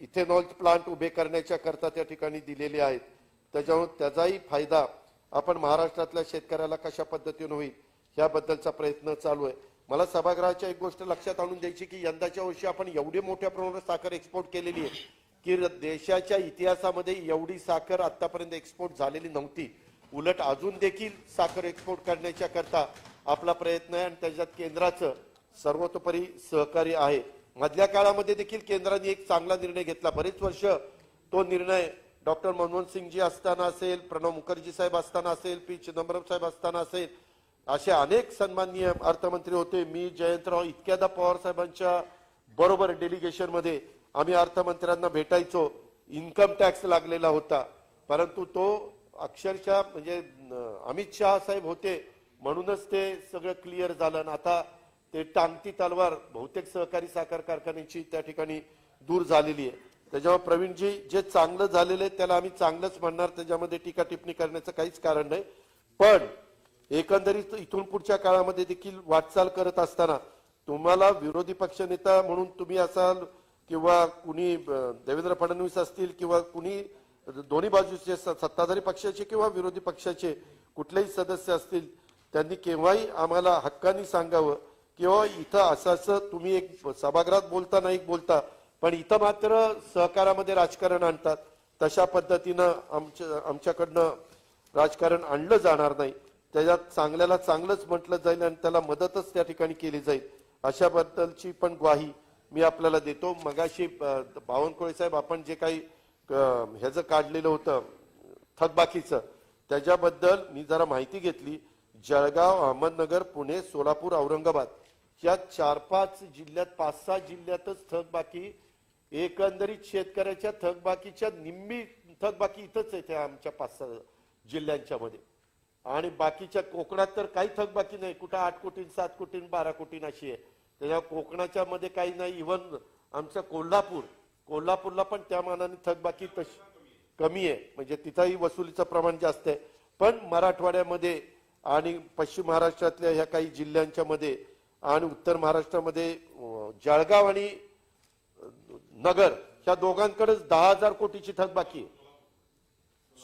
इथेनॉल प्लांट उभे करण्याच्या करता त्या ठिकाणी दिलेले आहेत. त्याच्यामुळे त्याचाही फायदा आपण महाराष्ट्रातल्या शेतकऱ्याला कशा पद्धतीने होईल याबद्दलचा प्रयत्न चालू आहे. मला सभागृहाच्या एक गोष्ट लक्षात आणून द्यायची की यंदाच्या वर्षी आपण एवढी मोठ्या प्रमाणावर साखर एक्सपोर्ट केलेली आहे की देशाच्या इतिहासामध्ये एवढी साखर आतापर्यंत एक्सपोर्ट झालेली नव्हती. उलट अजून देखील साखर एक्सपोर्ट करण्याच्या करता आपला प्रयत्न आहे आणि त्याच्यात केंद्राचं सर्वतोपरी सहकार्य आहे. मधल्या काळामध्ये देखील केंद्राने एक चांगला निर्णय घेतला. बरेच वर्ष तो निर्णय डॉक्टर मनमोहन सिंगजी असताना असेल, प्रणव मुखर्जी साहेब असताना असेल, पी चिदंबरम साहेब असताना असेल, असे अनेक सन्माननीय अर्थमंत्री होते. मी जयंतराव इतक्यादा पवार साहेबांच्या बरोबर डेलिगेशन मध्ये आम्ही अर्थमंत्र्यांना भेटायचो. इन्कम टॅक्स लागलेला होता, परंतु तो अक्षरशः म्हणजे अमित शहा साहेब होते म्हणूनच ते सगळं क्लिअर झालं. आणि आता ते टांगती तलवार बहुतेक सहकारी साखर कारखान्यांची त्या ठिकाणी दूर झालेली आहे. त्याच्यामुळे प्रवीणजी जे चांगलं झालेलं आहे त्याला आम्ही चांगलंच म्हणणार, त्याच्यामध्ये टीका टिप्पणी करण्याचं काहीच कारण नाही. पण एकंदरीत इथून पुढच्या काळामध्ये देखील वाटचाल करत असताना तुम्हाला विरोधी पक्षनेता म्हणून तुम्ही असाल किंवा कुणी देवेंद्र फडणवीस असतील किंवा कुणी दोन्ही बाजूचे सत्ताधारी पक्षाचे किंवा विरोधी पक्षाचे कुठलेही सदस्य असतील त्यांनी केव्हाही आम्हाला हक्कानी सांगावं किंवा इथं असं तुम्ही एक सभागृहात बोलता एक बोलता पण इथं मात्र सहकारामध्ये राजकारण आणतात तशा पद्धतीनं आमच्याकडनं राजकारण आणलं जाणार नाही त्याच्यात चांगल्याला चांगलंच म्हटलं जाईल आणि त्याला मदतच त्या ठिकाणी केली जाईल अशा बद्दलची पण ग्वाही मी आपल्याला देतो मगाशी बावनकुळे साहेब आपण जे काही ह्याचं काढलेलं होतं थकबाकीचं त्याच्याबद्दल मी जरा माहिती घेतली जळगाव अहमदनगर पुणे सोलापूर औरंगाबाद या 4-5 जिल्ह्यात 5-6 जिल्ह्यातच थकबाकी एकंदरीत शेतकऱ्याच्या थकबाकीच्या निम्मी थकबाकी इथंच आहे त्या आमच्या 5-6 जिल्ह्यांच्या मध्ये आणि बाकीच्या कोकणात तर काही थकबाकी नाही कुठं 8 कोटी 7 कोटी 12 कोटी अशी आहे त्याच्या कोकणाच्या मध्ये काही नाही इव्हन आमचं कोल्हापूरला पण त्या मानाने थकबाकी तशी कमी आहे म्हणजे तिथंही वसुलीचं प्रमाण जास्त आहे पण मराठवाड्यामध्ये आणि पश्चिम महाराष्ट्रातल्या ह्या काही जिल्ह्यांच्या मध्ये आणि उत्तर महाराष्ट्रामध्ये जळगाव आणि नगर ह्या दोघांकडेच 10,000 कोटीची थकबाकी आहे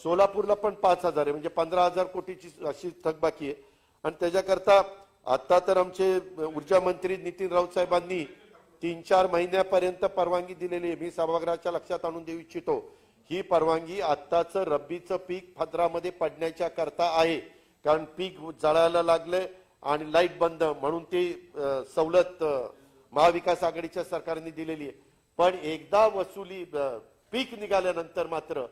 सोलापूरला पण 5,000 आहे म्हणजे 15,000 कोटीची अशी थकबाकी आहे आणि त्याच्याकरता आता तर आमचे ऊर्जा मंत्री नितीन राऊत साहेबांनी 3-4 महिन्यापर्यंत परवानगी दिलेली आहे मी सभागृहाच्या लक्षात आणून देऊ इच्छितो ही परवानगी आत्ताचं रब्बीचं पीक पदरामध्ये पडण्याच्या करता आहे कारण पीक जळायला लागले आणि लाईट बंद म्हणून ती सवलत महाविकास आघाडीच्या सरकारने दिलेली आहे पण एकदा वसुली पीक निघाल्यानंतर मात्र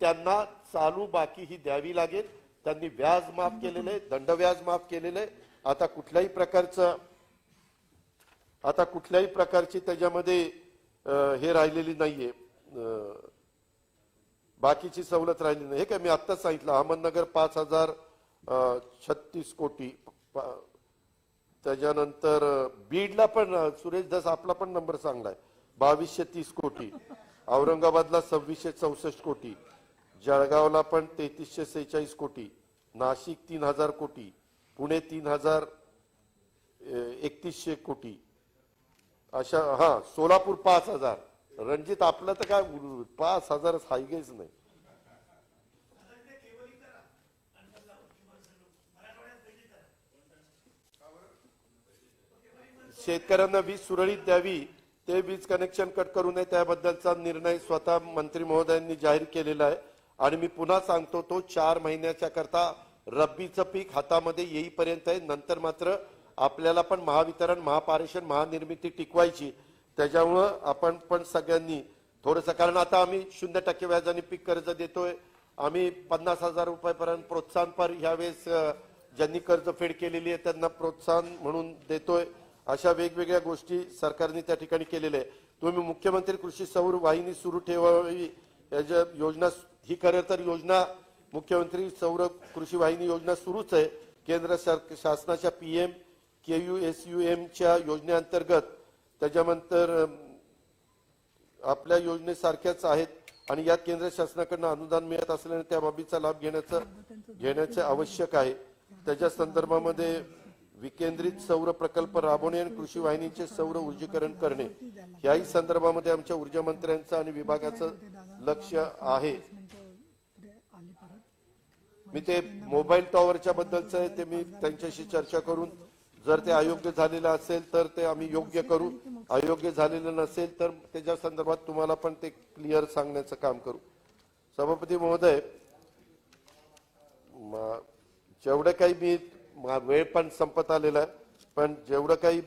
त्यांना चालू बाकी ही द्यावी लागेल त्यांनी व्याज माफ केलेलं आहे दंडव्याज माफ केलेलं आहे आता कुठल्याही प्रकारची त्याच्यामध्ये हे राहिलेली नाहीये बाकीची सवलत राहिली नाही हे काय मी आत्ताच सांगितलं अहमदनगर 5,036 कोटी त्याच्यानंतर बीडला पण सुरेश दास आपला पण नंबर चांगला आहे 2,230 कोटी औरंगाबादला 2,664 कोटी जळगावला पण 3,346 कोटी नाशिक 3,000 कोटी पुणे 3,3100 कोटी अशा सोलापूर 5,000 रणजित आपलं तर काय 5,000 हायगेच नाही शेतकऱ्यांना वीज सुरळीत द्यावी ते वीज कनेक्शन कट करू नये त्याबद्दलचा निर्णय स्वतः मंत्री महोदयांनी जाहीर केलेला आहे आणि मी पुन्हा सांगतो तो 4 महिन्याच्या करता रब्बीचं पीक हातामध्ये येईपर्यंत आहे नंतर मात्र आपल्याला पण महावितरण महापारेषण महानिर्मिती टिकवायची त्याच्यामुळं आपण पण सगळ्यांनी थोडंसं कारण आता आम्ही 0% व्याजाने पीक कर्ज देतोय आम्ही 50,000 रुपयापर्यंत प्रोत्साहनपर ह्यावेळेस ज्यांनी कर्ज फेड केलेली आहे त्यांना प्रोत्साहन म्हणून देतोय अशा वेगवेगळ्या गोष्टी सरकारने त्या ठिकाणी केलेल्या आहे तुम्ही मुख्यमंत्री कृषी सौर वाहिनी सुरू ठेवावी याच्या योजना ही खरं तर योजना मुख्यमंत्री सौर कृषी वाहिनी योजना सुरूच आहे केंद्र शासनाच्या PM KUSUM च्या योजनेअंतर्गत त्याच्यानंतर आपल्या योजनेसारख्याच आहेत आणि यात केंद्र शासनाकडून अनुदान मिळत असल्याने त्या बाबीचा लाभ घेण्याचे आवश्यक आहे त्याच्या संदर्भामध्ये विकेंद्रित सौर प्रकल्प राबवणे आणि कृषी वाहिनीचे सौर ऊर्जीकरण करणे याही संदर्भामध्ये आमच्या ऊर्जा मंत्र्यांचं आणि विभागाचं लक्ष आहे मी ते मोबाईल टॉवरच्या बद्दलचं आहे ते मी त्यांच्याशी चर्चा करून जर ते अयोग्य झालेलं असेल तर ते आम्ही योग्य करू अयोग्य झालेलं नसेल तर त्याच्या संदर्भात तुम्हाला पण ते क्लिअर सांगण्याचं काम करू सभापती महोदय जेवढं काही मी वेळ पण संपत आलेला आहे पण जेवढं काही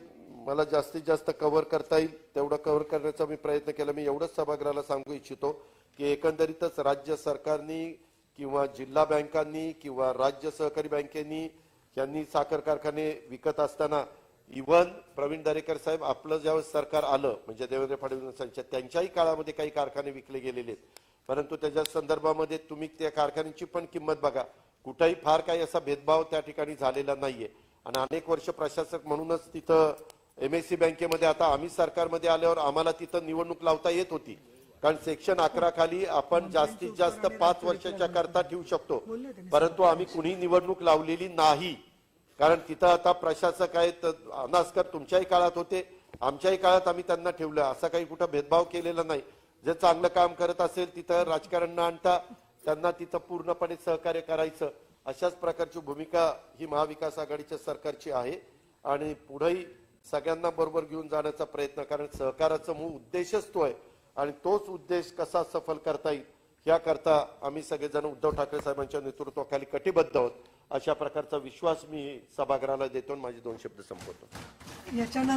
मला जास्तीत जास्त कव्हर करता येईल तेवढं कव्हर करण्याचा मी प्रयत्न केला मी एवढंच सभागृहाला सांगू इच्छितो की एकंदरीतच राज्य सरकारनी किंवा जिल्हा बँकांनी किंवा राज्य सहकारी बँकेनी यांनी साखर कारखाने विकत असताना इव्हन प्रवीण दरेकर साहेब आपलं ज्यावेळेस सरकार आलं म्हणजे देवेंद्र फडणवीसांच्या त्यांच्याही काळामध्ये काही कारखाने विकले गेलेले आहेत परंतु त्याच्या संदर्भामध्ये तुम्ही त्या कारखान्यांची पण किंमत बघा कुठेही फार काही असा भेदभाव त्या ठिकाणी झालेला नाहीये आणि अनेक वर्ष प्रशासक म्हणूनच तिथं MSC बँकेमध्ये आता आम्ही सरकारमध्ये आल्यावर आम्हाला तिथं निवडणूक लावता येत होती कारण सेक्शन 11 खाली आपण जास्तीत जास्त 5 वर्षाच्या करता ठेवू शकतो परंतु आम्ही कुणी निवडणूक लावलेली नाही कारण तिथं आता प्रशासक आहेत अनास्कर तुमच्याही काळात होते आमच्याही काळात आम्ही त्यांना ठेवलं असा काही कुठं भेदभाव केलेला नाही जे चांगलं काम करत असेल तिथं राजकारण न आणता त्यांना तिथं पूर्णपणे सहकार्य करायचं, अशाच प्रकारची भूमिका ही महाविकास आघाडीच्या सरकारची आहे. आणि पुढेही सगळ्यांना बरोबर घेऊन जाण्याचा प्रयत्न, कारण सहकाराचा मूळ उद्देशच तो आहे आणि तोच उद्देश कसा सफल करता येईल याकरता आम्ही सगळेजण उद्धव ठाकरे साहेबांच्या नेतृत्वाखाली कटिबद्ध आहोत, अशा प्रकारचा विश्वास मी सभागृहाला देतो आणि माझे 2 शब्द संपवतो. याच्यानंतर